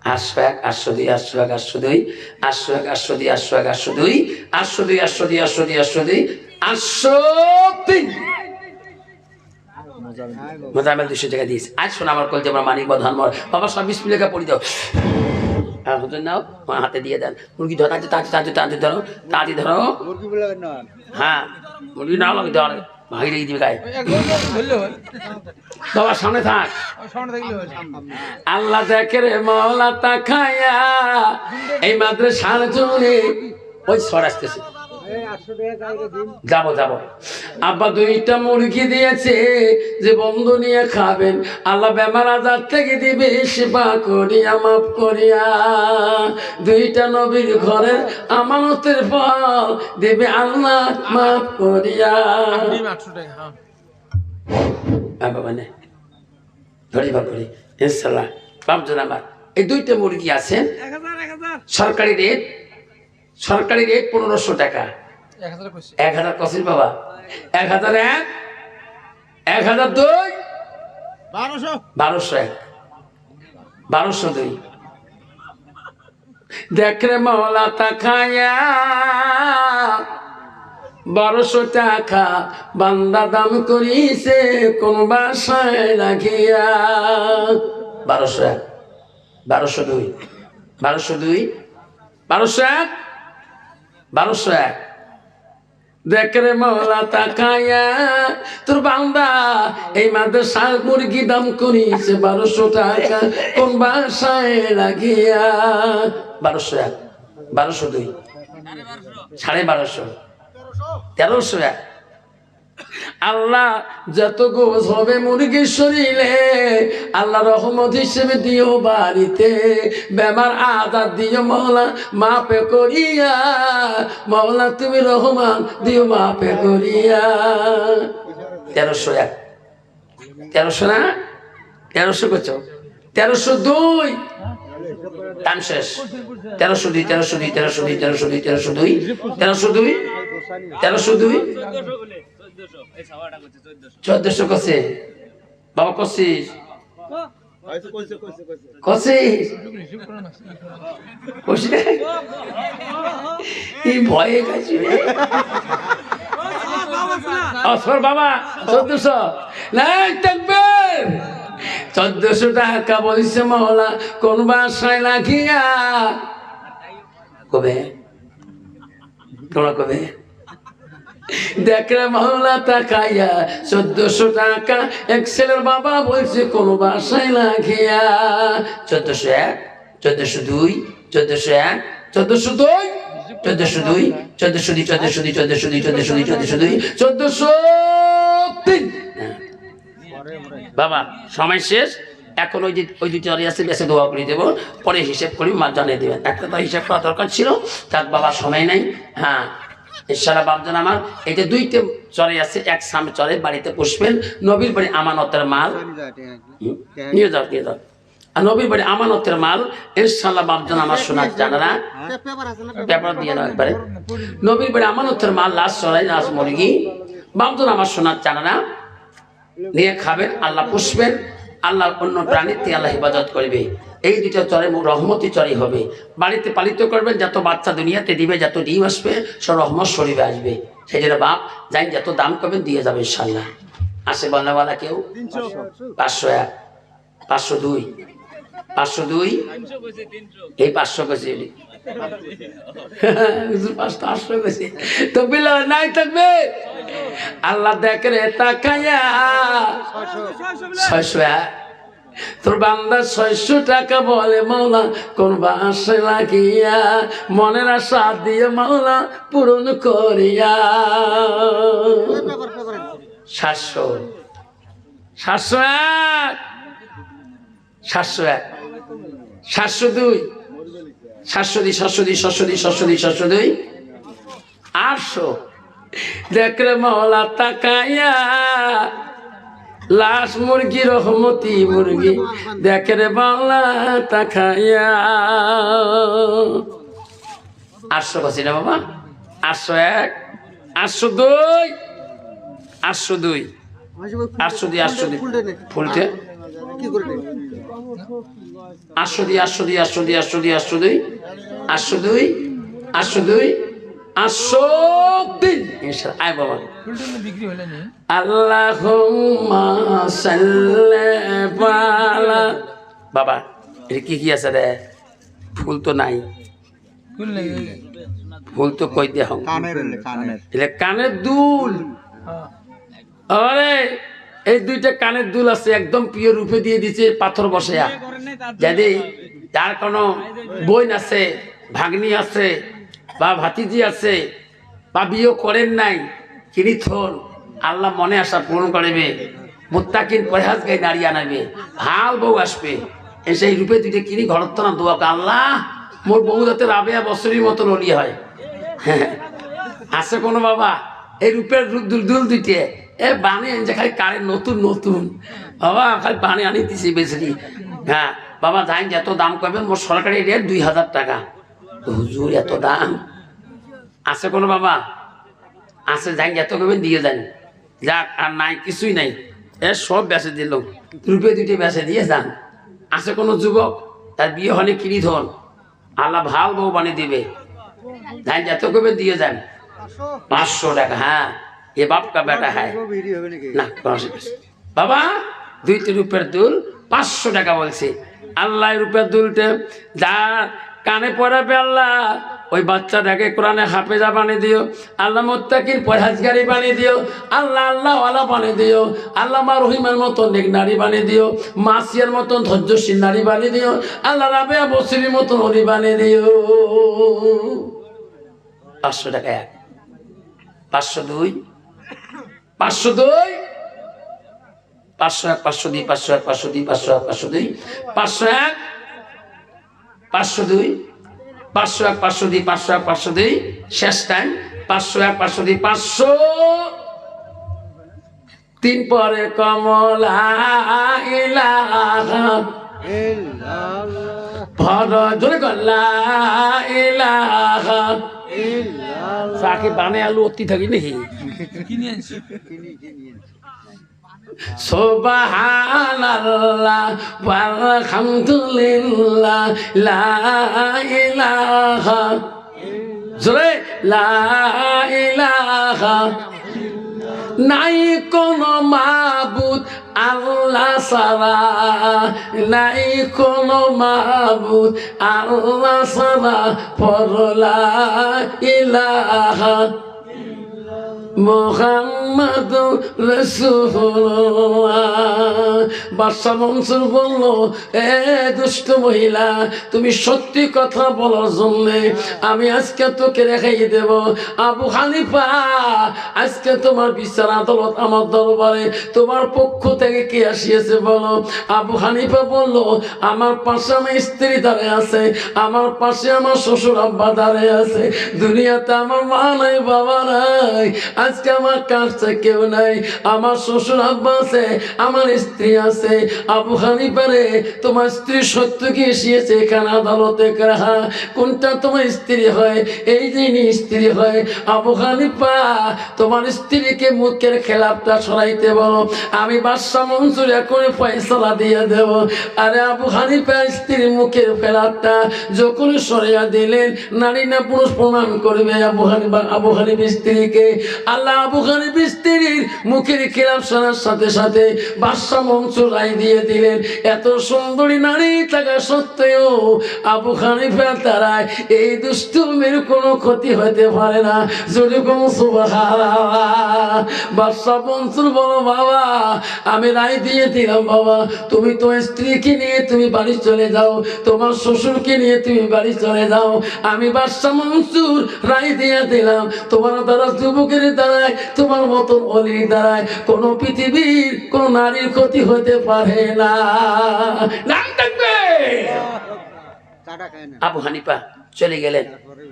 S1: 801, 802, 801, 802, 801, 802, 801, 802, 802, 802, 802, 802, 803। মোজামেল 200 টাকা দিয়েছে। আজ শোনা আমার কল যে আমার মানিক প্রধান বাবা সব বিসমিল্লাহ লেখা পড়ি দাও। আর হুজুর নাও, হাতে দিয়ে দেন। মুরগি ধরো, তাড়াতাড়ি ধরো, তাড়াতাড়ি ধরো। হ্যাঁ মুরগি নাও লাগে ধর, ভাই রেখে দিবে গায়ে। বাবা সামনে থাক। আল্লাহ দেখে রে মাওলা তাকায়া, এই মাদ্রাসার জন্য ওই সর আসতেছে। যাবো যাবো। আব্বা 2টা মুরগি দিয়েছে যে বন্ধু নিয়ে খাবেন, আল্লাহ বেমার আজার থেকে দিবে সেবা করিয়া মাফ করিয়া। 2টা নবীর ঘরের আমানতের ফল দেবে আল্লাহ মাফ করিয়া। বাবা নে ধরি ভাব করি ইনশাল্লাহ। বাপজন আমার এই 2টা মুরগি আছেন, সরকারি রেট, সরকারি রেট 1500 টাকা। 1000 কসির বাবা, 1001, 1002, 1201, 1202। দেখ রে মাওলা তাকায়া, 1200 টাকা বান্দা দাম করিছে কোন বাসায় রাখিয়া। 1201, 1202, 1202, 1201 1201 দেখ রে মওলা তাকায়া তোর বান্দা এই মাদ্রাসা মুরগি দাম করিছে 1200 টাকা কোন বাসায় লাগিয়া 1201 1202 1250 1301 আল্লাহ যত গোস হবে মুরগির শরীরে আল্লাহ রহমত হিসেবে দিও বাড়িতে বেমার আদার দিও মওলা মাপে করিয়া মওলা তুমি রহমান দিও মাপে করিয়া 1301 1300 না 1300 কত 1302 টাইম শেষ 1302 1302 1302 1302 1302 1302 1400 কছে বাবা কছিস কছিস কছিস এই ভয়ে গেছি আসর বাবা 1400 নাই তাকবীর 1400 টাকা বলছে মওলা কোন বাসায় লাগিয়া কবে তোমরা কবে দেখ রে মওলা তাকাইয়া 1400 টাকা এক ছেলের বাবা বলছে কোন বাসায় লাগিয়া 1401 1402 1401 1402 1402 1402 1402 1403 বাবা সময় শেষ এখন ওই দুটি অরি আছে বেশি দোয়া করে দেবো পরে হিসেব করি মা জানিয়ে দেবেন একটা তো হিসাব করা দরকার ছিল তার বাবা সময় নাই হ্যাঁ ইনশাআল্লাহ বাপজান আমার এটা দুইটা চরে আছে এক সামনে চরে বাড়িতে পুষবেন নবীর বাড়ি আমানতের মাল নিয়ে যাও আর নবীর বাড়ি আমানতের মাল ইনশাআল্লাহ বাপজান আমার শোনার জানারা পেপার দিয়ে দাও একবারে নবীর বাড়ি আমানতের মাল লাশ চড়াই লাশ মুরগি বাপজান আমার শোনার জানারা নিয়ে খাবেন আল্লাহ পুষবেন আল্লাহ অন্য প্রাণীতে আল্লাহ হেফাজত করবে এই দুটো চরে রহমতি চরে হবে বাড়িতে পালিত করবেন যত বাচ্চা দুনিয়াতে দিবে যত ডিম আসবে সব রহমত শরীরে আসবে সেই জন্য বাপ যাই যত দাম করবেন দিয়ে যাবে ইনশাআল্লাহ আসে বলাওয়ালা কেউ 501 502 502 এই 500 কেজি তো বিলা নাই থাকবে আল্লাহ দেখ রে তাকায়া 600 তোর বান্দা 600 টাকা বলে মওলা কোন বাসায় লাগিয়া মনের আশা দিয়ে মওলা পূরণ করিয়া 700 701 701 702 702 800 দেখ রে মওলা তাকায়া লাশ মুরগি রহমতি মুরগি দেখ রে মওলা তাকায়া 800 কছি না বাবা 801 802 802 802 ফুলতে কি করে 802 আয় বাবা আল্লাহুম্মা সাল্লি আলা বাবা এটা কি আছে রে ফুল তো নাই ফুল তো কই দেহ কানের দুল আরে এই দুইটা কানের দুল আছে একদম পিওর রূপে দিয়ে দিছে পাথর বসায়া যদি যার কোনো বোন আছে ভাগ্নি আছে বা ভাতিজি আছে বা বিয়ে করেন নাই কিনি থন আল্লাহ মনে আশা পূরণ করবে মুত্তাকিন পরহেজগার নারী আনাবে ভাল বউ আসবে এসে এই রূপে দুইটা কিনি ঘরত না দোয়া আল্লাহ মোর বউ যাতে রাবেয়া বছরের মতো রলি হয় আছে কোনো বাবা এই রূপের দুল দুইটে এ বানিয়ে আনছে খালি কারে নতুন নতুন বাবা খালি বানিয়ে আনি দিছি বেশি হ্যাঁ বাবা যাই এত দাম করবেন মোর সরকারি রেট 2000 টাকা হুজুর এত দাম আছে কোনো বাবা আছে যাই এত করবেন দিয়ে যান যাক আর নাই কিছুই নাই এ সব বেঁচে দিল রূপে দুইটে বেঁচে দিয়ে যান আছে কোনো যুবক তার বিয়ে হলে কিনি ধন আল্লাহ ভাল বউ বানিয়ে দিবে যাই এত করবেন দিয়ে যান 500 টাকা হ্যাঁ ये बाप का बेटा है ना बाबा দুইটি রূপের দুল 500 টাকা বলছে আল্লাহ রূপের দুলতে যা কানে পড়াবে আল্লাহ ওই বাচ্চাটাকে কোরআনে হাফেজা বানিয়ে দিও আল্লাহ মুত্তাকির পরহেজগারি বানিয়ে দিও আল্লাহ আল্লাহ ওয়ালা বানিয়ে দিও আল্লাহ মা রহিমার মতন নেক নারী বানিয়ে দিও মাসিয়ার মতন ধৈর্যশীল নারী বানিয়ে দিও আল্লাহ রাবেয়া বসিরের মতন হরি বানিয়ে দিও 500 টাকা এক 502 502 501 502 501 502 501 502 501 502 501 502 শেষ টাইম 501 502 500 তিন পরে কমলা ইলাহা ভর জোরে গল্লা ইলাহা সাকে বানে আলু অতি থাকি নাকি সুবহানাল্লাহ ওয়ালহামদুলিল্লাহ লা ইলাহা জোরে লা ইলাহা নাই কোনো মাবুদ আল্লাহ সারা নাই কোনো মাবুদ আল্লাহ সারা পরলা ইলাহা মুহাম্মাদুর রাসূলুল্লাহ বাদশা মনসুর বলল এ দুষ্ট মহিলা তুমি সত্যি কথা বলার জন্য আমি আজকে তোকে রেখাই দেব আবু হানিফা আজকে তোমার বিচার আদালত আমার দরবারে তোমার পক্ষ থেকে কে আসিয়েছে বলো আবু হানিফা বলল আমার পাশে আমার স্ত্রী দাঁড়িয়ে আছে আমার পাশে আমার শ্বশুর আব্বা দাঁড়িয়ে আছে দুনিয়াতে আমার মা নাই বাবা নাই আজকে আমার কাছে কেউ নাই আমার শ্বশুর আব্বা আছে আমার স্ত্রী আছে আবু হানিফা রে তোমার স্ত্রী সত্য কি এসেছে এখানে আদালতে কোনটা তোমার স্ত্রী হয় এই যে স্ত্রী হয় আবু হানিফা তোমার স্ত্রীকে মুখের খেলাপটা সরাইতে বলো আমি বাদশা মনসুর এখন ফয়সালা দিয়ে দেব আরে আবু হানিফা স্ত্রীর মুখের খেলাপটা যখন সরিয়া দিলেন নারী না পুরুষ প্রমাণ করবে আবু হানিফা স্ত্রীকে আল্লাহ আবু হানিফা স্ত্রীর মুখের খেলাপ শোনার সাথে সাথে বাদশা মনসুর রায় দিয়ে দিলেন এত সুন্দরী নারী থাকা সত্ত্বেও আবু হানিফা তারায় এই দুষ্টুমির কোনো ক্ষতি হতে পারে না যেরকম সুবহানাল্লাহ বাদশা মনসুর বলো বাবা আমি রায় দিয়ে দিলাম বাবা তুমি তোমার স্ত্রীকে নিয়ে তুমি বাড়ি চলে যাও তোমার শ্বশুরকে নিয়ে তুমি বাড়ি চলে যাও আমি বাদশা মনসুর রায় দিয়ে দিলাম তোমার দ্বারা যুবকের দ্বারায় তোমার মতন অলির দ্বারায় কোন পৃথিবীর কোন নারীর ক্ষতি হতে পারে না নাম থাকবে আবু হানিফা চলে গেলেন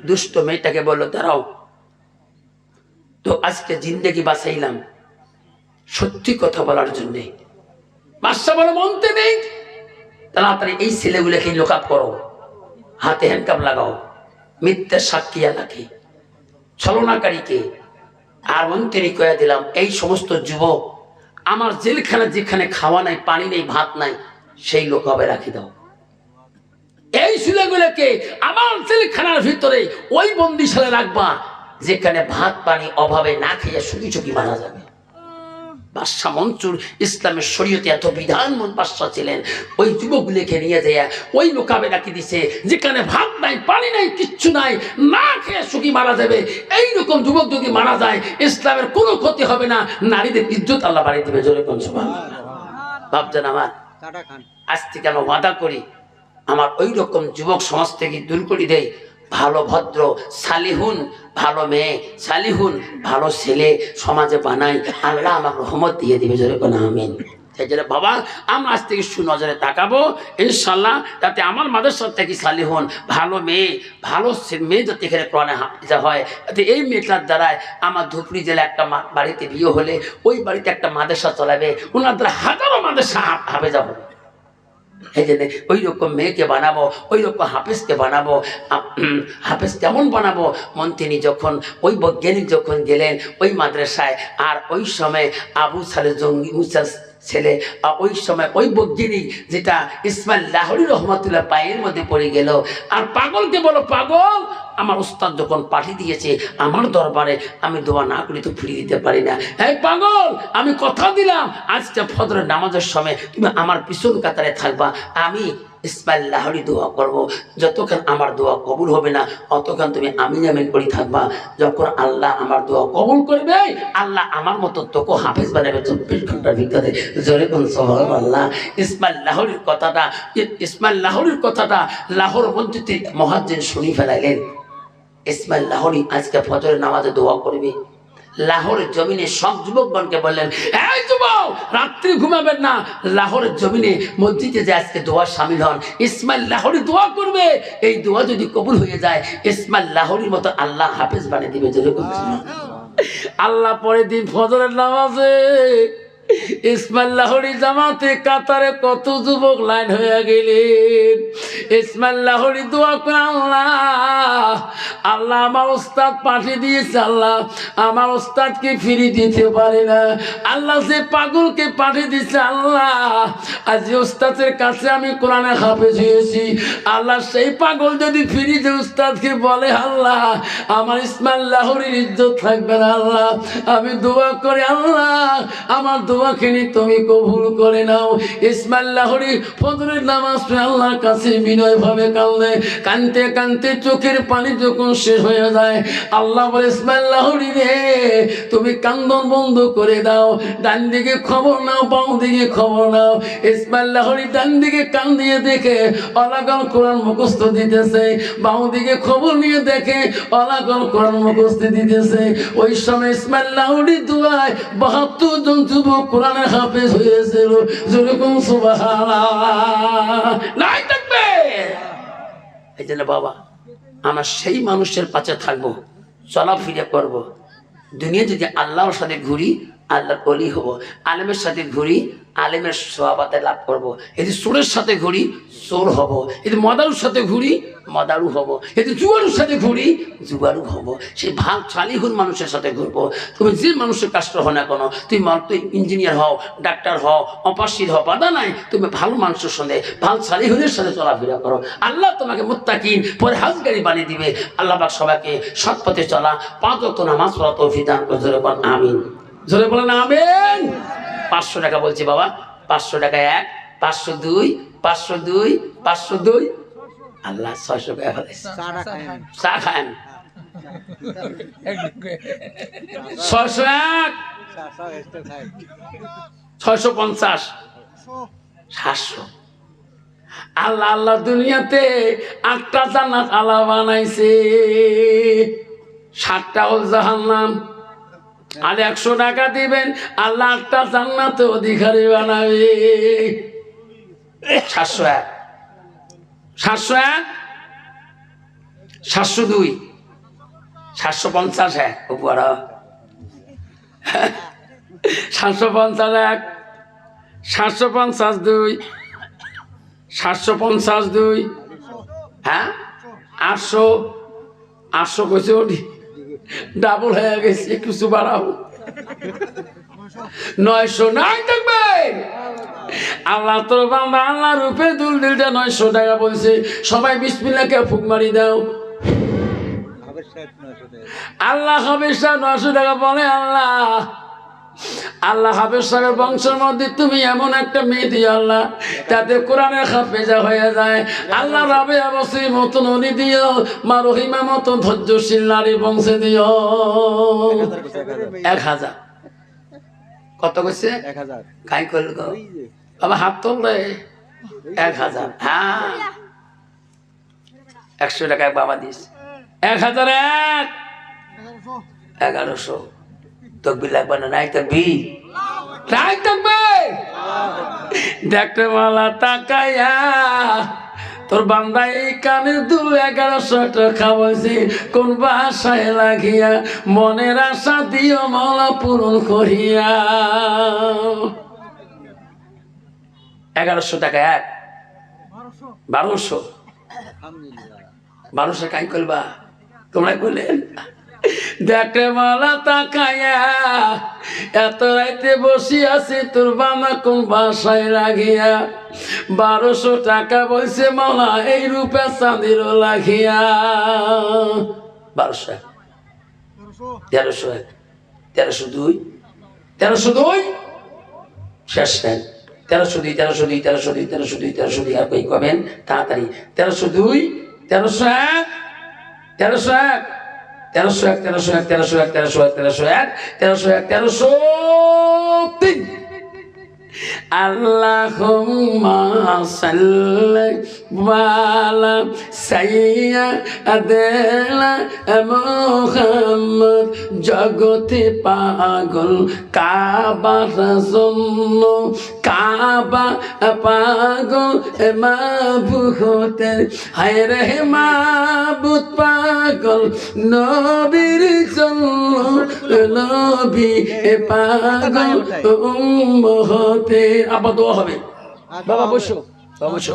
S1: দুষ্ট মেয়েটাকে বললো দাঁড়াও তো আজকে জিন্দেগি বাঁচাইলাম সত্যি কথা বলার জন্য বাদশা বলে মনতে নেই তাড়াতাড়ি এই ছেলেগুলোকে লোকআপ করো হাতে হ্যান্ডকাপ লাগাও মিথ্যা সাক্ষী এলাকে ছলনাকারীকে আর মন্ত্রী কয়ে দিলাম এই সমস্ত যুবক আমার জেলখানা যেখানে খাওয়া নাই পানি নেই ভাত নাই সেই লোকআপে রাখি দাও এই ছেলেগুলোকে আমার জেলখানার ভিতরে ওই বন্দিশালে রাখবা যেখানে ভাত পানি অভাবে না খেয়ে শুকি চুকি মারা যাবে বাদশা মনসুর ইসলামের শরীয়তে এত বিধানমন বাদশা ছিলেন ওই যুবকগুলোকে নিয়ে যায় ওই লোকাবে রাখি দিছে যেখানে ভাত নাই পানি নাই কিচ্ছু নাই না খেয়ে শুকি মারা যাবে এইরকম যুবক যদি মারা যায় ইসলামের কোনো ক্ষতি হবে না নারীদের ইজ্জত আল্লাহ বাড়িয়ে দিবে জোরে কোন সুবহানাল্লাহ ভাবছেন আমার আজ থেকে আমি ওয়াদা করি আমার ওই রকম যুবক সমাজ থেকে দূর করে দেয় ভালো ভদ্র সালিহুন ভালো মেয়ে সালিহুন ভালো ছেলে সমাজে বানাই আল্লাহ আমাকে রহমত দিয়ে দিবে জোরে কোন আমিন সেই জন্য বাবা আমরা আজ থেকে সুনজরে তাকাবো ইনশাল্লাহ যাতে আমার মাদ্রাসা থেকে সালিহুন ভালো মেয়ে যাতে এখানে কোরআনে হাফেজা হয় যাতে এই মেয়েটার দ্বারায় আমার ধুপড়ি জেলা একটা বাড়িতে বিয়ে হলে ওই বাড়িতে একটা মাদ্রাসা চলাবে ওনার দ্বারা হাজারো মাদ্রাসা হাফেজা হবে এই জন্য ওই রকম মেয়েকে বানাবো ওই রকম হাফেজকে বানাবো হাফেজ কেমন বানাবো মন্ত্রী যখন ওই বৈজ্ঞানিক যখন গেলেন ওই মাদ্রাসায় আর ওই সময় আবু সালে জঙ্গি মুসা ছেলে ওই সময় ওই বৈজ্ঞানিক যেটা ইসমাইল লাহোরী রহমতুল্লাহ পায়ের মধ্যে পড়ে গেল আর পাগলকে বলো পাগল আমার উস্তাদ যখন পাঠিয়ে দিয়েছে আমার দরবারে আমি দোয়া না করি তো ফিরিয়ে দিতে পারি না এই পাগল আমি কথা দিলাম আজকে ফজরের নামাজের সময় তুমি আমার পিছন কাতারে থাকবা আমি ইসমাইল লাহোরী দোয়া করব, যতক্ষণ আমার দোয়া কবুল হবে না অতক্ষণ তুমি আমিন আমিন করে থাকবা। যখন আল্লাহ আমার দোয়া কবুল করবে, আল্লাহ আমার মতো তোকে হাফেজ বানাবে 24 ঘন্টার ভিতরে। জোরে কোন সুবহানাল্লাহ। ইসমাইল লাহোরীর কথাটা লাহোর মসজিদে মুয়াজ্জিন শুনি ফেলাইলেন। ইসমাইল লাহোরী আজকে ফজরের নামাজে দোয়া করবে। লাহোরের জমিনে সব যুবকগণকে বললেন, এই যুবক, রাত্রি ঘুমাবেন না, লাহোরের জমিনে মসজিদে যে আজকে দোয়া শামিল হন। ইসমাইল লাহোরী দোয়া করবে, এই দোয়া যদি কবুল হয়ে যায় ইসমাইল লাহোরীর মতো আল্লাহ হাফেজ বানিয়ে দিবে। যেরকম আল্লাহ পরের দিন ফজরের নামাজে ইসমাইল লাহোরী জামাতে কাতারে কত যুবক লাইন হয়ে গেলেন। ইসমাইল লাহোরী দোয়া করে, আল্লাহ আমার ওস্তাদ পাঠিয়ে দিয়েছে, আল্লাহ আমার ওস্তাদকে ফিরিয়ে দিতে পারে না, আল্লাহ যে পাগলকে পাঠিয়ে দিয়েছে, আল্লাহ আজ ওস্তাদের কাছে আমি কোরআনে হাফেজ হয়েছি, আল্লাহ সেই পাগল যদি ফিরিয়ে যে ওস্তাদকে বলে, আল্লাহ আমার ইসমাইল লাহোরীর ইজ্জত থাকবে না, আল্লাহ আমি দোয়া করে, আল্লাহ আমার দোয়াখানি তুমি কবুল করে নাও। ইসমাইল লাহোরী ফজরের নামাজ পড়ে আল্লাহর কাছে বিনয় ভাবে কাঁদে, কাঁদতে কাঁদতে চোখের পানি যখন শেষ হয়ে যায়, আল্লাহ বলে, ইসমাইল লাহোরী রে, তুমি কান্দন বন্ধ করে দাও, ডান দিকে খবর নাও, বাম দিকে খবর নাও। ইসমাইল লাহোরী ডান দিকে কান দিয়ে দেখে অলাগল কোরআন মুখস্থ দিতেছে, বাম দিকে খবর নিয়ে দেখে অলাগল কোরআন মুখস্থ দিতেছে। ওই সময় ইসমাইল লাহোরী দুয়ায় 72 জন যুবক কোরআনে হাফেজ হয়েছিল। যেরকম সুবহানাল্লাহ নাই থাকবে। এই জন্য বাবা, আমরা সেই মানুষের পাশে থাকবো, চলাফেরা করব। দুনিয়া যদি আল্লাহর সাথে ঘুরি আল্লাহর ওলি হব, আলেমের সাথে ঘুরি আলেমের সওয়াবাতে লাভ করব। যদি চোরের সাথে ঘুরি চোর হব, যদি মদারুর সাথে ঘুরি মদারু হব, যদি জুয়ারুর সাথে ঘুরি জুয়ারু হব। সেই ভাগ চালিহুর মানুষের সাথে ঘুরবো। তুমি যে মানুষের কাষ্ট হও না কেন, তুই ইঞ্জিনিয়ার হও, ডাক্তার হও, অপাসির হও, বাধা নাই, তুমি ভালো মানুষের সঙ্গে ভালো চালিহুরের সাথে চলাফেরা করো, আল্লাহ তোমাকে মুত্তাকিন পরহেজগারি বানিয়ে দিবে। আল্লাহ পাক সবাইকে সৎ পথে চলা, 5 ওয়াক্ত নামাজ পড়া তৌফিক দান করে। জোরে বলেন আমিন। জোরে বলেন আমিন। 500 টাকা বলছি বাবা, 500 টাকা 1, 502, 502, 502, আল্লাহ 600 টাকা ফেলেছে। চা খান 601, 650, 700। আল্লাহ আল্লাহ দুনিয়াতে 8টা জান্নাত আল্লাহ বানাইছে, 7টা হল জাহান্নাম। আর 100 টাকা দিবেন, আল্লাহ 8টা জান্নাতে অধিকারী বানাবে। 701, 701, 702, 750, উপর 751, 752, 752, হ্যাঁ 800, 800 কইছে, ওটি ডাবল হয়ে গেছে, কিছু বাড়াও। 900 নাই থাকবে। আল্লাহ তোর বান্দা আল্লাহ রূপে দুল দিলটা 900 টাকা বলছে। সবাই বিসমিল্লাহ কে ফুক মারি দাও। আল্লাহ হাফেজ 900 টাকা বলে। আল্লাহ হাফেজ সাহেবের বংশের মধ্যে তুমি এমন একটা মেয়ে দিও আল্লাহ, তাতে কোরআনের হাফেজা হয়ে যায়। আল্লাহ রাবেয়া বসির মতো নদী দিও, মা রহিমা মতো ধৈর্যশীল নারী বংশে দিও। 1000 কত কইছে? 1000 কাই কইল গো বাবা, হাত তোল রে। 1000, হ্যাঁ 100 টাকা বাবা দিস। 1001, 1100। তকবীর লাগবে না? নাই তকবীর, নাই তকবীর। দেখতে মালা তাকায়া তোর বান্দা এই কানের দুল 1100 টাকা বলছে, কোন ভাষায় লাগিয়া মনের আশা দিও মালা পূরণ করিয়া। 1100 টাকা 1, 1200, 1200 কাই করবা তোমরা কইলেন? দেখতে মালা তাকায়া এত রাইতে বসি আছি তোর বাবা কোন বাসায় লাগিয়া। 1200 টাকা বলছে মালা এই রূপে চাঁদির লাগিয়া। 1200, 1301, 1302, 1302 শেষ নেন। 1302 1302 1302 1302 1302 আর কই কবেন তাড়াতাড়ি 1302 1301 1301 1301 1301 1301 1301 1301 1303 Allahumma salli ala sayyidina Muhammad জগতে পাগল কাবার জন্য কাবা পাগল মাবুদের হায় রে মাবুদ পাগল নবীর জন্য নবী পাগল উম্মতে আবার দোয়া হবে বাবা বসো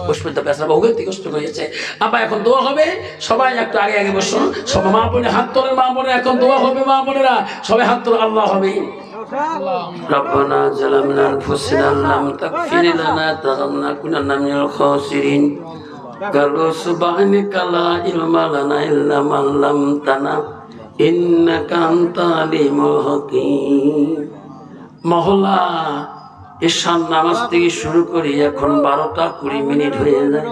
S1: পুষ্পিত পেশা বহু কষ্ট হয়েছে আবার এখন দোয়া হবে সবাই একটু আগে আগে বসো সবাই মা বোনের হাত তোলে মা বোনের এখন দোয়া হবে মা বোনেরা সবাই হাত তোলে আল্লাহ হবে ربنا ظلمنا أنفسنا لم تغفر لنا لنكونن من الخاسرين قالوا سبحانك لا علم لنا إلا ما علمتنا إنك أنت العليم الحكيم মহল্লা ঈশান নামাজ থেকে শুরু করি এখন 12টা 20 মিনিট হয়ে যায়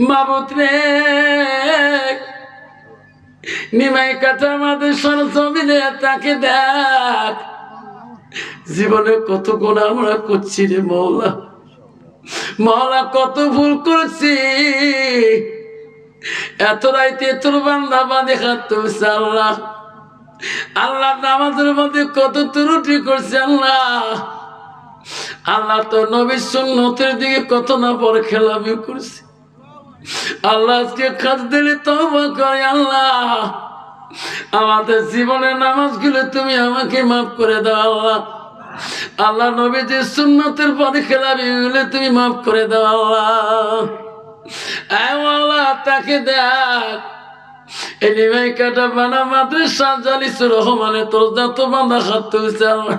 S1: মাবুদ রে নিমাই কাটা আমাদের সরজমিনে তাকে দেখ জীবনে কত গুনাহ আমরা করছি রে মওলা মওলা কত ভুল করছি এত রাইতে তোর বান্দা বাঁধে খাচ্ছে আল্লাহ আল্লাহ নামাজের মধ্যে কত ত্রুটি করছে আল্লাহ আল্লাহ তো নবীর সুন্নতের দিকে কত না পরে খেলামি করছে আল্লাহ আজকে খাস দিলে তওবা করে আল্লাহ আমাদের জীবনের নামাজগুলো তুমি আমাকে মাফ করে দাও আল্লাহ আল্লাহ নবীজির সুন্নতের পরে খেলামি গুলো তুমি মাফ করে দাও আল্লাহ আল্লাহ তাকে দেখ এলিমাই কাটা বানা মাদ্রাসা জালিসুর রহমানে তোর যত বান্দা খাত হয়েছে আল্লাহ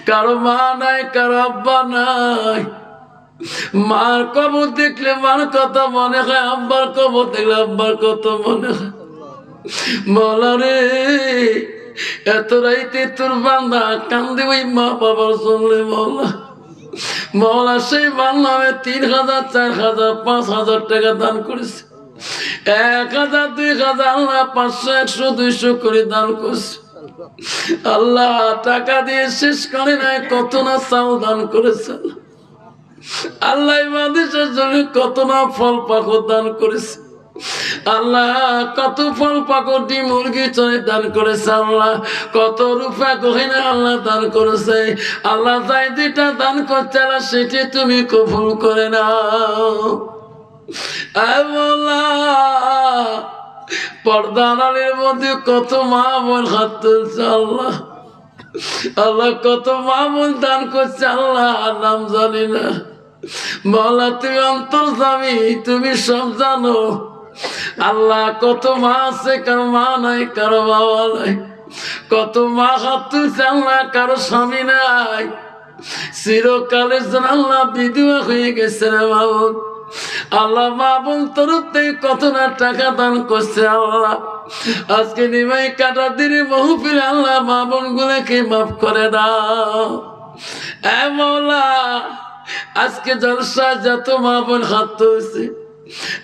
S1: কারো মা নাই কারো আব্বা নাই মার কবর দেখলে মার কথা মনে হয় আব্বার কবর দেখলে আব্বার কথা মনে হয় মওলা রে এত রাইতে তোর বান্দা কান্দে ওই মা বাবার শুনলে মওলা মওলা সেই বান্দামে 3000 4000 5000 টাকা দান করেছে 1000 2000 আল্লাহ 500 100 200 করে দান করছে আল্লাহ টাকা দিয়ে শেষ করে নাই কত না চাল দান করেছে আল্লাহ মাদেশের জন্য কত না ফল পাকড় দান করেছে আল্লাহ কত ফল পাকড় দিয়ে মুরগি চড়ে দান করেছে আল্লাহ কত রূপা গহনা আল্লাহ দান করেছে আল্লাহ যাই যেটা দান করছে আল্লাহ সেটি তুমি কবুল করে নাও আল্লাহ পর্দার আলীর মধ্যে কত মা বোন হাত তুলছে আল্লাহ আল্লাহ কত মা বোন দান করছে আল্লাহ নাম জানি না মওলা তুমি অন্তর্যামী তুমি সব জানো আল্লাহ কত মা আছে কারো মা নাই কারো বাবা নাই কত মা হাত তুলছে আল্লাহ কারো স্বামী নাই চিরকালের জন্য আল্লাহ বিধবা হয়ে গেছে রে মাবুদ আল্লাহ মা বোন তরফ থেকে কত না টাকা দান করছে আল্লাহ আজকে নিমাই কাটা দিনে মহফিল আল্লাহ মা বোন গুলোকে মাফ করে দাও এ মওলা আজকে জলসা যত মা বোন হাত তুলছে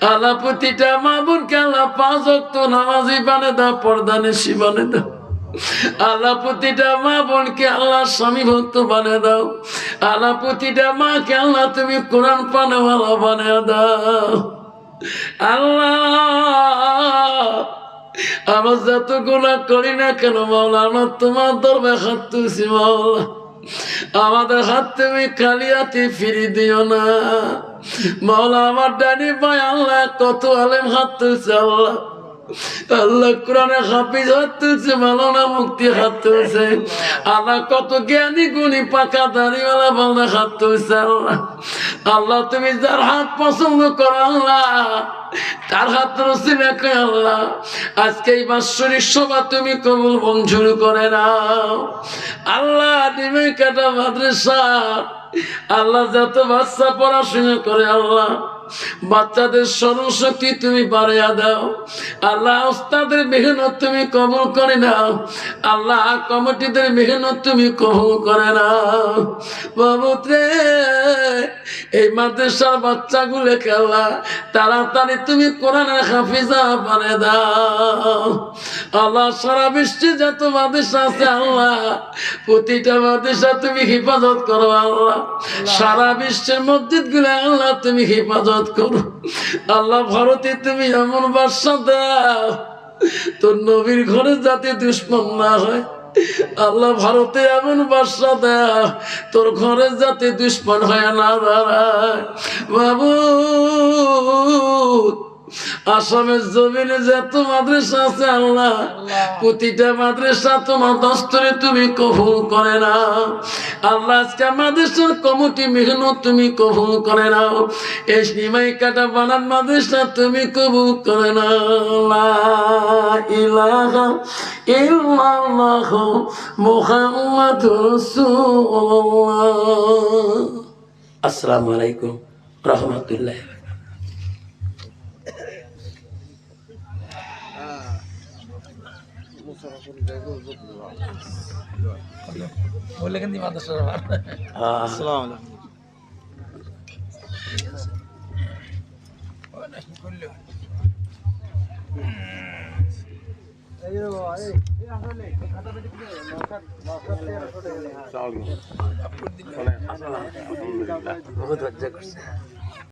S1: আল্লাহ প্রতিটা মা বোনকে আল্লাহ 5 ওয়াক্ত নামাজি বানিয়ে দাও পর্দানিশী বানিয়ে দাও আল্লাহ প্রতিটা মা বোনকে আল্লাহ স্বামী ভক্ত বানিয়ে দাও আল্লাহ প্রতিটা মাকে আল্লাহ তুমি কোরআন পানেওয়ালা বানিয়ে দাও আল্লাহ আমরা যত গুনাহ করি না কেন মাওলা আমরা তোমার দরবারে হাত তুলছি মাওলা আমাদের হাত তুমি খালি হাতে ফিরি দিও না মাওলা আমার ডানি ভাই আল্লাহ কত আলেম হাত তুলছে আল্লাহ আল্লাহ কোরআনে হাফিজ হাত তুলছে মাওলানা মুফতি হাত তুলছে আল্লাহ কত জ্ঞানী গুণী পাকা দাড়িওয়ালা বান্দা হাত তুলছে আল্লাহ আল্লাহ তুমি যার হাত পছন্দ করো আল্লাহ তার হাত রসিলা কে আল্লাহ আজকে এই বাৎসরিক সভা তুমি কবুল মঞ্জুর করে নাও আল্লাহ নিমে কাটা মাদ্রাসা আল্লাহ যত বাচ্চা পড়াশোনা করে আল্লাহ বাচ্চাদের স্মরণশক্তি তুমি বাড়াইয়া দাও আল্লাহ, ওস্তাদের মেহনত তুমি কবুল করে নাও আল্লাহ, কমিটিদের মেহনত তুমি কবুল করে নাও বাবুত্রে। এই মাদ্রাসার বাচ্চাগুলোকে আল্লাহ তাড়াতাড়ি তুমি কোরআনের হাফিজা বানিয়ে দাও আল্লাহ। সারা বিশ্বে যত মাদ্রাসা আছে আল্লাহ, প্রতিটা মাদ্রাসা তুমি হেফাজত করো আল্লাহ। সারা বিশ্বের মসজিদ গুলো আল্লাহ তুমি হেফাজত করো আল্লাহ। ভারতে তুমি এমন বাদশা দাও তোর নবীর ঘরে যাতে দুশ্মন না হয় আল্লাহ। ভারতে এমন বাদশা দাও তোর ঘরে যাতে দুশ্মন হয় না দাঁড়ায় বাবু। আসামের জমিনে যত মাদ্রাসা আছে আল্লাহ, প্রতিটা মাদ্রাসা তোমার দস্তরে তুমি কবুল করে নাও আল্লাহ। আজকে মাদ্রাসার কমিটি মেহনত তুমি কবুল করে নাও। এই সীমাই কাটা বানান মাদ্রাসা তুমি কবুল করে নাও। লা ইলাহা ইল্লাল্লাহ মুহাম্মাদুর রাসূলুল্লাহ। আসসালামু আলাইকুম রাহমাতুল্লাহ।
S3: বললেন দি মাদ্রাসা
S2: আসসালামু আলাইকুম।
S3: বহুত লজ্জা করছে।